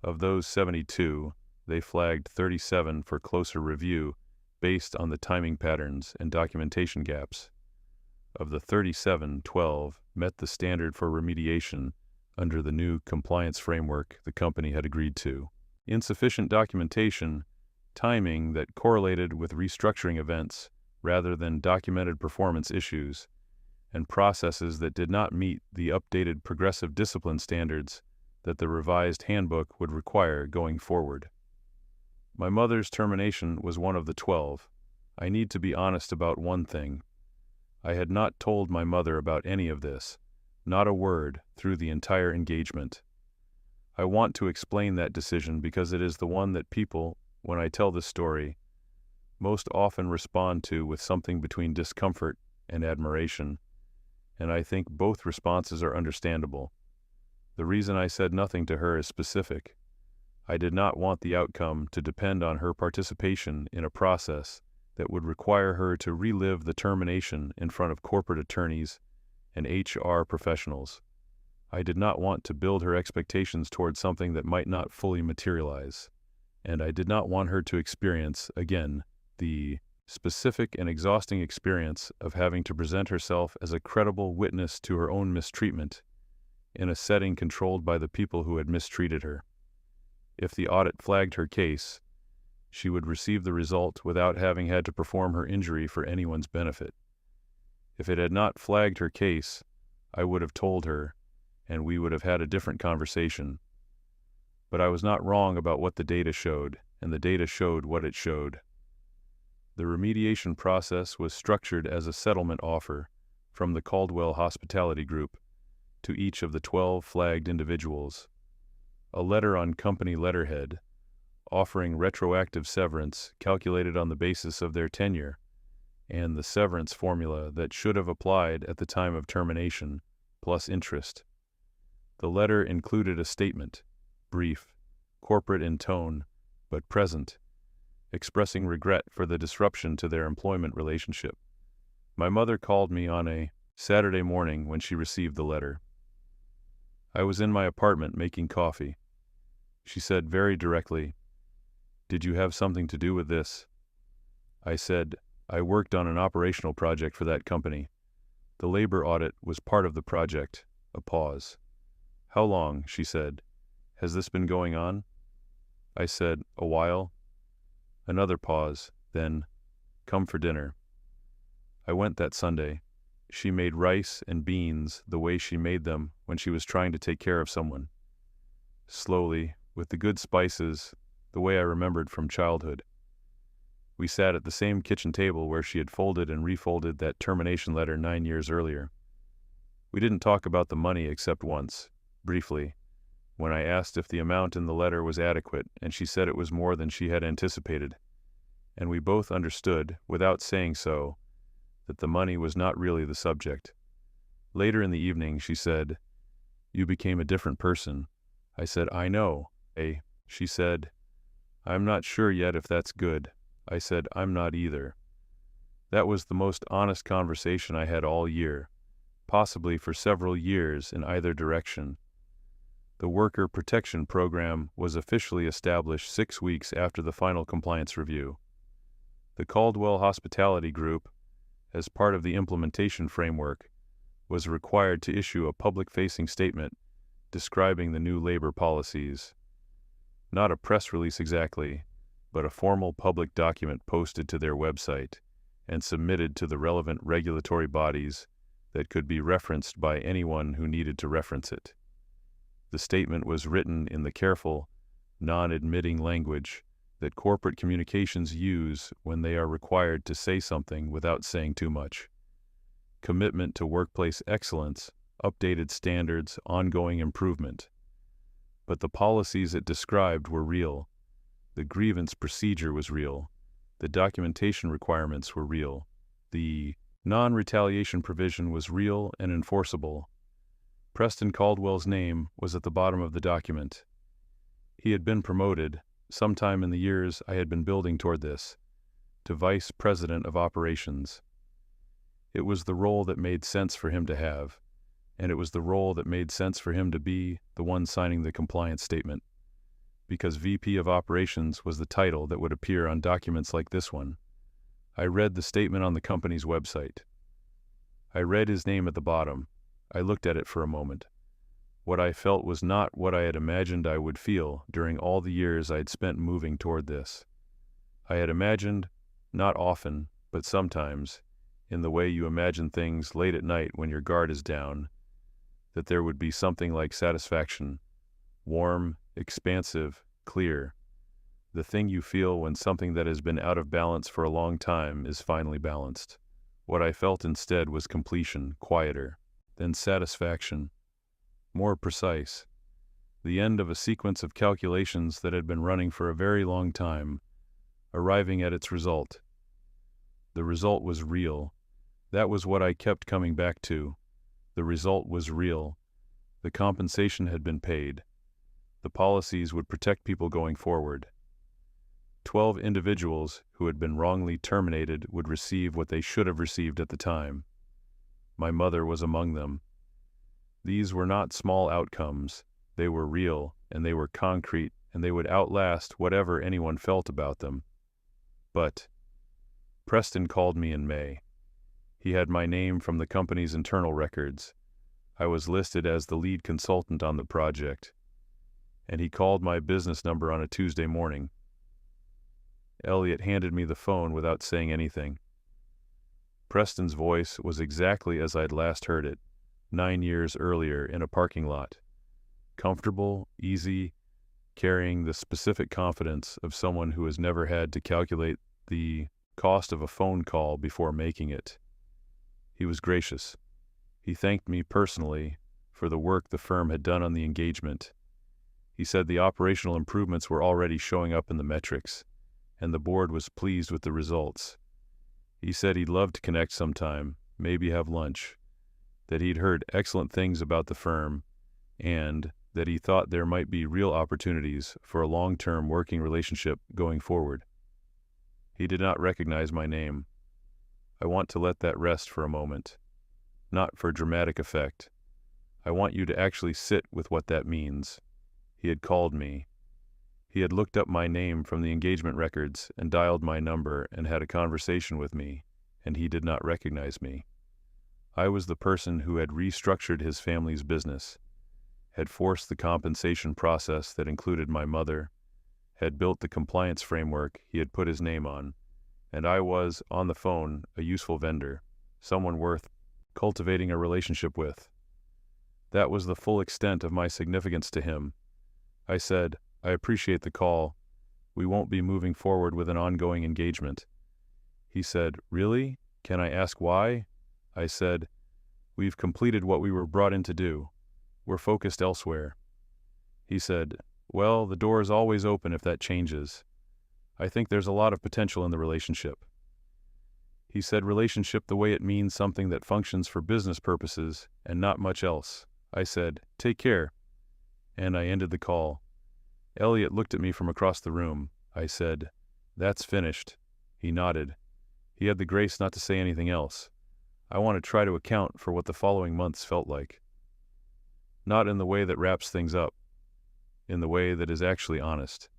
Of those 72, they flagged 37 for closer review based on the timing patterns and documentation gaps. Of the 37, 12 met the standard for remediation under the new compliance framework the company had agreed to. Insufficient documentation, timing that correlated with restructuring events rather than documented performance issues, and processes that did not meet the updated progressive discipline standards that the revised handbook would require going forward. My mother's termination was one of the 12. I need to be honest about one thing. I had not told my mother about any of this, not a word, through the entire engagement. I want to explain that decision because it is the one that people, when I tell this story, most often respond to with something between discomfort and admiration, and I think both responses are understandable. The reason I said nothing to her is specific. I did not want the outcome to depend on her participation in a process that would require her to relive the termination in front of corporate attorneys and HR professionals. I did not want to build her expectations towards something that might not fully materialize, and I did not want her to experience, again, the specific and exhausting experience of having to present herself as a credible witness to her own mistreatment in a setting controlled by the people who had mistreated her. If the audit flagged her case, she would receive the result without having had to perform her injury for anyone's benefit. If it had not flagged her case, I would have told her, and we would have had a different conversation. But I was not wrong about what the data showed, and the data showed what it showed. The remediation process was structured as a settlement offer from the Caldwell Hospitality Group to each of the 12 flagged individuals. A letter on company letterhead offering retroactive severance calculated on the basis of their tenure, and the severance formula that should have applied at the time of termination, plus interest. The letter included a statement, brief, corporate in tone, but present, expressing regret for the disruption to their employment relationship. My mother called me on a Saturday morning when she received the letter. I was in my apartment making coffee. She said very directly, "Did you have something to do with this?" I said, "I worked on an operational project for that company. The labor audit was part of the project." A pause. "How long?" she said. "Has this been going on?" I said, "A while." Another pause, then, "Come for dinner." I went that Sunday. She made rice and beans the way she made them when she was trying to take care of someone. Slowly, with the good spices, the way I remembered from childhood. We sat at the same kitchen table where she had folded and refolded that termination letter 9 years earlier. We didn't talk about the money except once, briefly, when I asked if the amount in the letter was adequate, and she said it was more than she had anticipated. And we both understood, without saying so, that the money was not really the subject. Later in the evening, she said, "You became a different person." I said, "I know." She said, "I'm not sure yet if that's good." I said, "I'm not either." That was the most honest conversation I had all year, possibly for several years in either direction. The Worker Protection Program was officially established 6 weeks after the final compliance review. The Caldwell Hospitality Group, as part of the implementation framework, was required to issue a public-facing statement describing the new labor policies. Not a press release exactly, but a formal public document posted to their website and submitted to the relevant regulatory bodies that could be referenced by anyone who needed to reference it. The statement was written in the careful, non-admitting language that corporate communications use when they are required to say something without saying too much. Commitment to workplace excellence, updated standards, ongoing improvement. But the policies it described were real. The grievance procedure was real. The documentation requirements were real. The non-retaliation provision was real and enforceable. Preston Caldwell's name was at the bottom of the document. He had been promoted, sometime in the years I had been building toward this, to Vice President of Operations. It was the role that made sense for him to have, and it was the role that made sense for him to be the one signing the compliance statement, because VP of Operations was the title that would appear on documents like this one. I read the statement on the company's website. I read his name at the bottom. I looked at it for a moment. What I felt was not what I had imagined I would feel during all the years I had spent moving toward this. I had imagined, not often, but sometimes, in the way you imagine things late at night when your guard is down, that there would be something like satisfaction, warm, expansive, clear, the thing you feel when something that has been out of balance for a long time is finally balanced. What I felt instead was completion, quieter, then satisfaction, more precise, the end of a sequence of calculations that had been running for a very long time, arriving at its result. The result was real. That was what I kept coming back to. The result was real. The compensation had been paid. The policies would protect people going forward. 12 individuals who had been wrongly terminated would receive what they should have received at the time. My mother was among them. These were not small outcomes. They were real, and they were concrete, and they would outlast whatever anyone felt about them. But Preston called me in May. He had my name from the company's internal records. I was listed as the lead consultant on the project. And he called my business number on a Tuesday morning. Elliot handed me the phone without saying anything. Preston's voice was exactly as I'd last heard it, 9 years earlier in a parking lot. Comfortable, easy, carrying the specific confidence of someone who has never had to calculate the cost of a phone call before making it. He was gracious. He thanked me personally for the work the firm had done on the engagement. He said the operational improvements were already showing up in the metrics, and the board was pleased with the results. He said he'd love to connect sometime, maybe have lunch, that he'd heard excellent things about the firm, and that he thought there might be real opportunities for a long-term working relationship going forward. He did not recognize my name. I want to let that rest for a moment. Not for dramatic effect. I want you to actually sit with what that means. He had called me. He had looked up my name from the engagement records and dialed my number and had a conversation with me, and he did not recognize me. I was the person who had restructured his family's business, had forced the compensation process that included my mother, had built the compliance framework he had put his name on, and I was, on the phone, a useful vendor, someone worth cultivating a relationship with. That was the full extent of my significance to him. I said, "I appreciate the call. We won't be moving forward with an ongoing engagement." He said, "Really? Can I ask why?" I said, "We've completed what we were brought in to do. We're focused elsewhere." He said, "Well, the door is always open if that changes. I think there's a lot of potential in the relationship." He said relationship the way it means something that functions for business purposes and not much else. I said, "Take care." And I ended the call. Elliot looked at me from across the room. I said, "That's finished." He nodded. He had the grace not to say anything else. I want to try to account for what the following months felt like. Not in the way that wraps things up, in the way that is actually honest.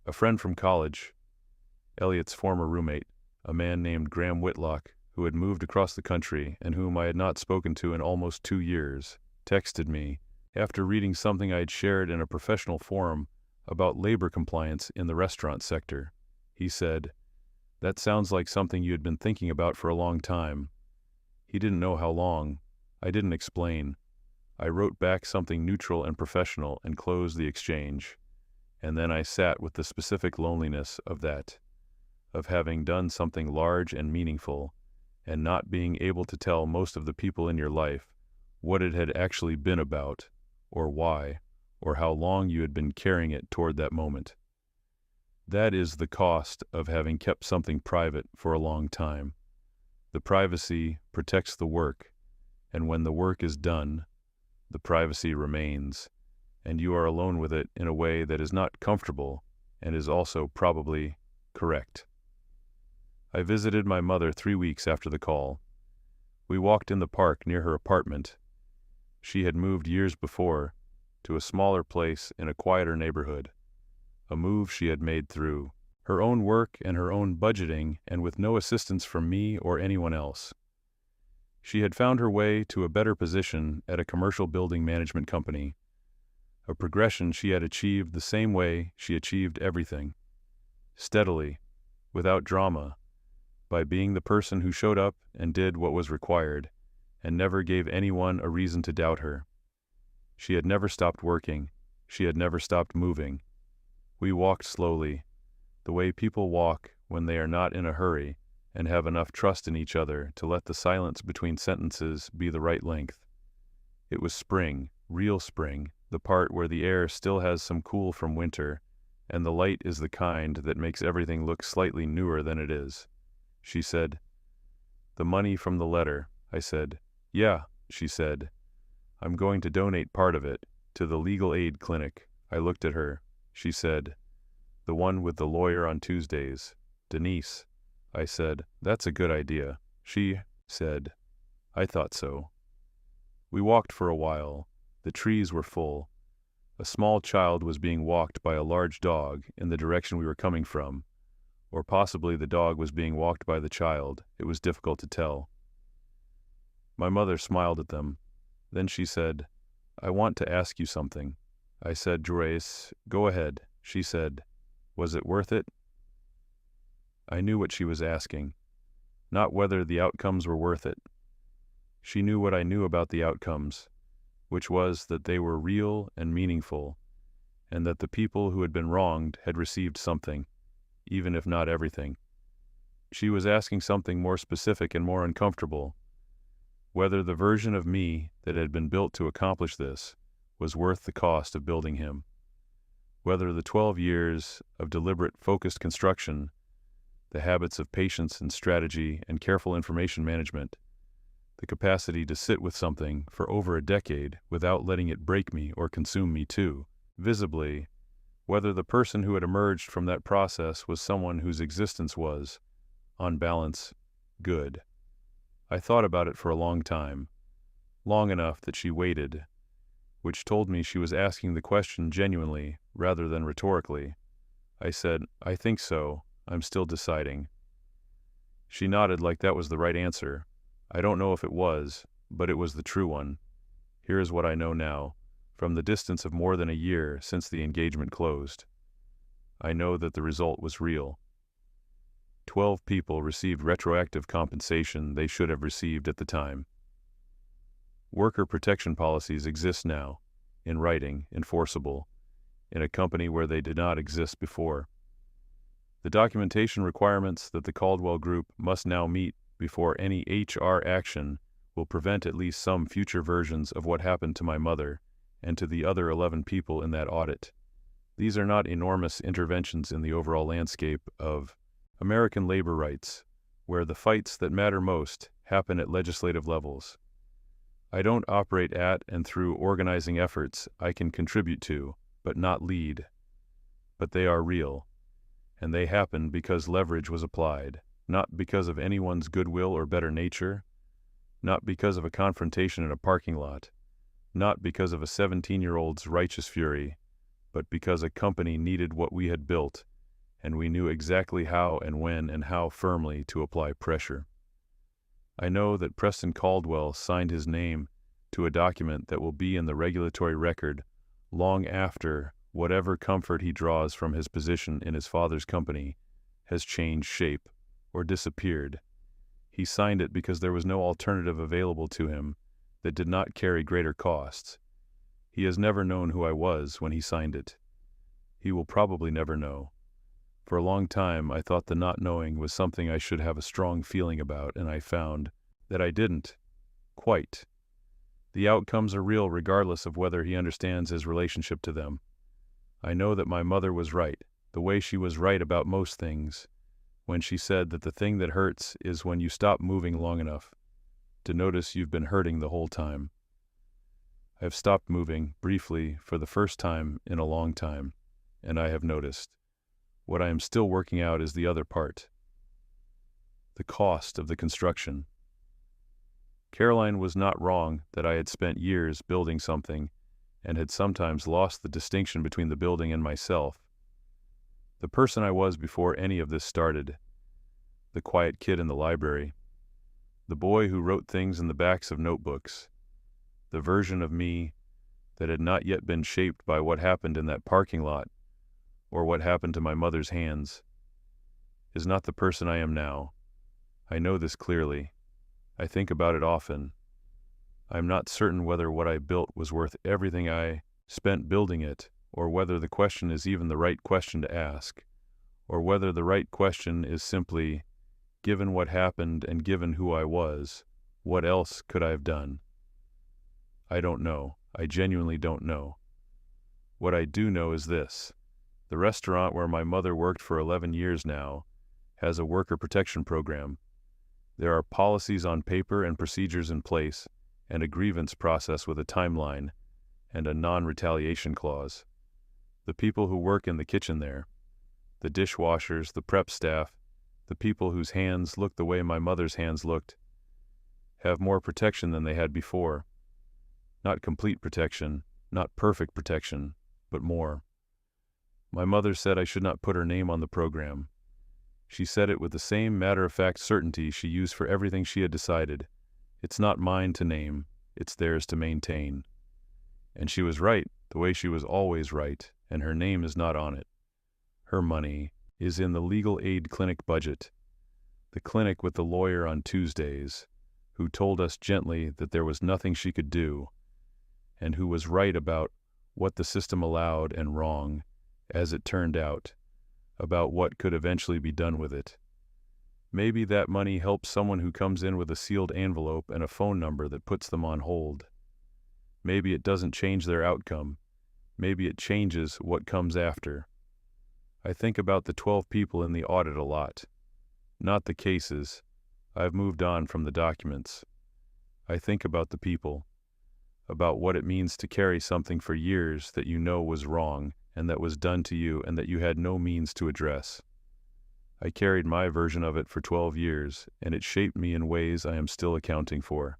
A friend from college, Elliot's former roommate, a man named Graham Whitlock, who had moved across the country and whom I had not spoken to in almost 2 years, texted me after reading something I had shared in a professional forum about labor compliance in the restaurant sector. He said, "That sounds like something you had been thinking about for a long time." He didn't know how long. I didn't explain. I wrote back something neutral and professional and closed the exchange. And then I sat with the specific loneliness of that, of having done something large and meaningful, and not being able to tell most of the people in your life what it had actually been about, or why, or how long you had been carrying it toward that moment. That is the cost of having kept something private for a long time. The privacy protects the work, and when the work is done, the privacy remains, and you are alone with it in a way that is not comfortable and is also probably correct. I visited my mother 3 weeks after the call. We walked in the park near her apartment. She had moved years before to a smaller place in a quieter neighborhood, a move she had made through her own work and her own budgeting and with no assistance from me or anyone else. She had found her way to a better position at a commercial building management company, a progression she had achieved the same way she achieved everything, steadily, without drama, by being the person who showed up and did what was required, and never gave anyone a reason to doubt her. She had never stopped working. She had never stopped moving. We walked slowly, the way people walk when they are not in a hurry and have enough trust in each other to let the silence between sentences be the right length. It was spring, real spring, the part where the air still has some cool from winter, and the light is the kind that makes everything look slightly newer than it is. She said, "The money from the letter." I said, "Yeah," she said. "I'm going to donate part of it to the legal aid clinic." I looked at her. She said, "The one with the lawyer on Tuesdays, Denise." I said, "That's a good idea." She said, "I thought so." We walked for a while. The trees were full. A small child was being walked by a large dog in the direction we were coming from, or possibly the dog was being walked by the child. It was difficult to tell. My mother smiled at them. Then she said, "I want to ask you something." I said, "Joyce, go ahead." She said, "Was it worth it?" I knew what she was asking, not whether the outcomes were worth it. She knew what I knew about the outcomes, which was that they were real and meaningful, and that the people who had been wronged had received something, even if not everything. She was asking something more specific and more uncomfortable, whether the version of me that had been built to accomplish this was worth the cost of building him, whether the 12 years of deliberate, focused construction, the habits of patience and strategy and careful information management, the capacity to sit with something for over a decade without letting it break me or consume me too, visibly, whether the person who had emerged from that process was someone whose existence was, on balance, good. I thought about it for a long time, long enough that she waited, which told me she was asking the question genuinely rather than rhetorically. I said, "I think so. I'm still deciding." She nodded like that was the right answer. I don't know if it was, but it was the true one. Here is what I know now, from the distance of more than a year since the engagement closed. I know that the result was real. 12 people received retroactive compensation they should have received at the time. Worker protection policies exist now, in writing, enforceable, in a company where they did not exist before. The documentation requirements that the Caldwell Group must now meet before any HR action will prevent at least some future versions of what happened to my mother and to the other 11 people in that audit. These are not enormous interventions in the overall landscape of American labor rights, where the fights that matter most happen at legislative levels. I don't operate at and through organizing efforts I can contribute to, but not lead. But they are real, and they happen because leverage was applied, not because of anyone's goodwill or better nature, not because of a confrontation in a parking lot, not because of a 17-year-old's righteous fury, but because a company needed what we had built, and we knew exactly how and when and how firmly to apply pressure. I know that Preston Caldwell signed his name to a document that will be in the regulatory record long after whatever comfort he draws from his position in his father's company has changed shape or disappeared. He signed it because there was no alternative available to him that did not carry greater costs. He has never known who I was when he signed it. He will probably never know. For a long time, I thought the not knowing was something I should have a strong feeling about, and I found that I didn't. Quite. The outcomes are real regardless of whether he understands his relationship to them. I know that my mother was right, the way she was right about most things, when she said that the thing that hurts is when you stop moving long enough to notice you've been hurting the whole time. I have stopped moving, briefly, for the first time in a long time, and I have noticed. What I am still working out is the other part. The cost of the construction. Caroline was not wrong that I had spent years building something and had sometimes lost the distinction between the building and myself. The person I was before any of this started. The quiet kid in the library. The boy who wrote things in the backs of notebooks. The version of me that had not yet been shaped by what happened in that parking lot or what happened to my mother's hands, is not the person I am now. I know this clearly. I think about it often. I am not certain whether what I built was worth everything I spent building it, or whether the question is even the right question to ask, or whether the right question is simply, given what happened and given who I was, what else could I have done? I don't know. I genuinely don't know. What I do know is this. The restaurant where my mother worked for 11 years now has a worker protection program. There are policies on paper and procedures in place, and a grievance process with a timeline, and a non-retaliation clause. The people who work in the kitchen there, the dishwashers, the prep staff, the people whose hands look the way my mother's hands looked, have more protection than they had before. Not complete protection, not perfect protection, but more. My mother said I should not put her name on the program. She said it with the same matter-of-fact certainty she used for everything she had decided. It's not mine to name, it's theirs to maintain. And she was right, the way she was always right, and her name is not on it. Her money is in the legal aid clinic budget, the clinic with the lawyer on Tuesdays, who told us gently that there was nothing she could do, and who was right about what the system allowed and wrong, as it turned out, about what could eventually be done with it. Maybe that money helps someone who comes in with a sealed envelope and a phone number that puts them on hold. Maybe it doesn't change their outcome. Maybe it changes what comes after. I think about the 12 people in the audit a lot. Not the cases. I've moved on from the documents. I think about the people, about what it means to carry something for years that you know was wrong and that was done to you and that you had no means to address. I carried my version of it for 12 years, and it shaped me in ways I am still accounting for.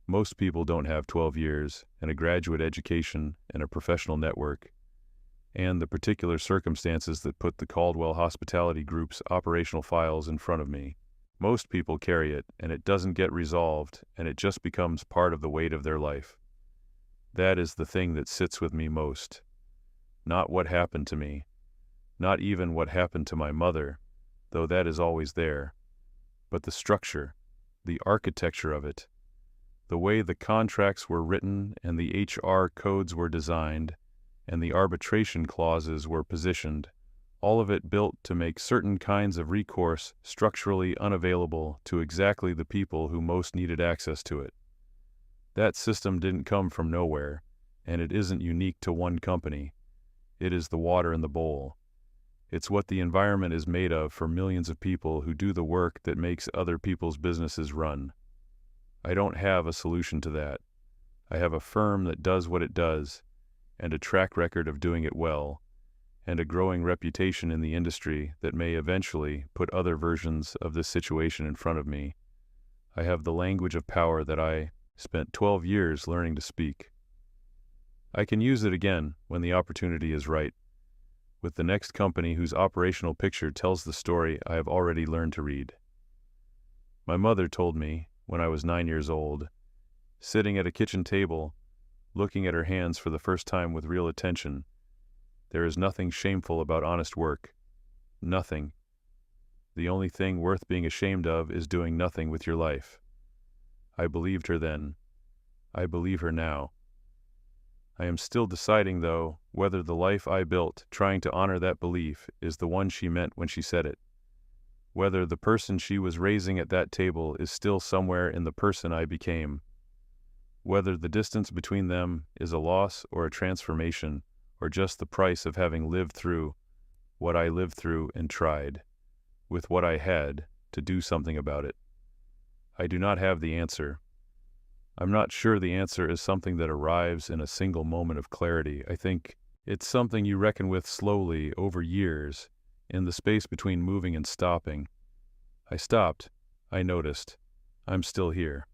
Most people don't have 12 years and a graduate education and a professional network, and the particular circumstances that put the Caldwell Hospitality Group's operational files in front of me. Most people carry it, and it doesn't get resolved, and it just becomes part of the weight of their life. That is the thing that sits with me most. Not what happened to me, not even what happened to my mother, though that is always there, but the structure, the architecture of it, the way the contracts were written and the HR codes were designed and the arbitration clauses were positioned, all of it built to make certain kinds of recourse structurally unavailable to exactly the people who most needed access to it. That system didn't come from nowhere, and it isn't unique to one company. It is the water in the bowl. It's what the environment is made of for millions of people who do the work that makes other people's businesses run. I don't have a solution to that. I have a firm that does what it does, and a track record of doing it well, and a growing reputation in the industry that may eventually put other versions of this situation in front of me. I have the language of power that I spent 12 years learning to speak. I can use it again when the opportunity is right, with the next company whose operational picture tells the story I have already learned to read. My mother told me, when I was 9 years old, sitting at a kitchen table, looking at her hands for the first time with real attention, "There is nothing shameful about honest work. Nothing. The only thing worth being ashamed of is doing nothing with your life." I believed her then. I believe her now. I am still deciding, though, whether the life I built trying to honor that belief is the one she meant when she said it. Whether the person she was raising at that table is still somewhere in the person I became. Whether the distance between them is a loss or a transformation, or just the price of having lived through what I lived through and tried, with what I had, to do something about it. I do not have the answer. I'm not sure the answer is something that arrives in a single moment of clarity. I think it's something you reckon with slowly over years, in the space between moving and stopping. I stopped. I noticed. I'm still here.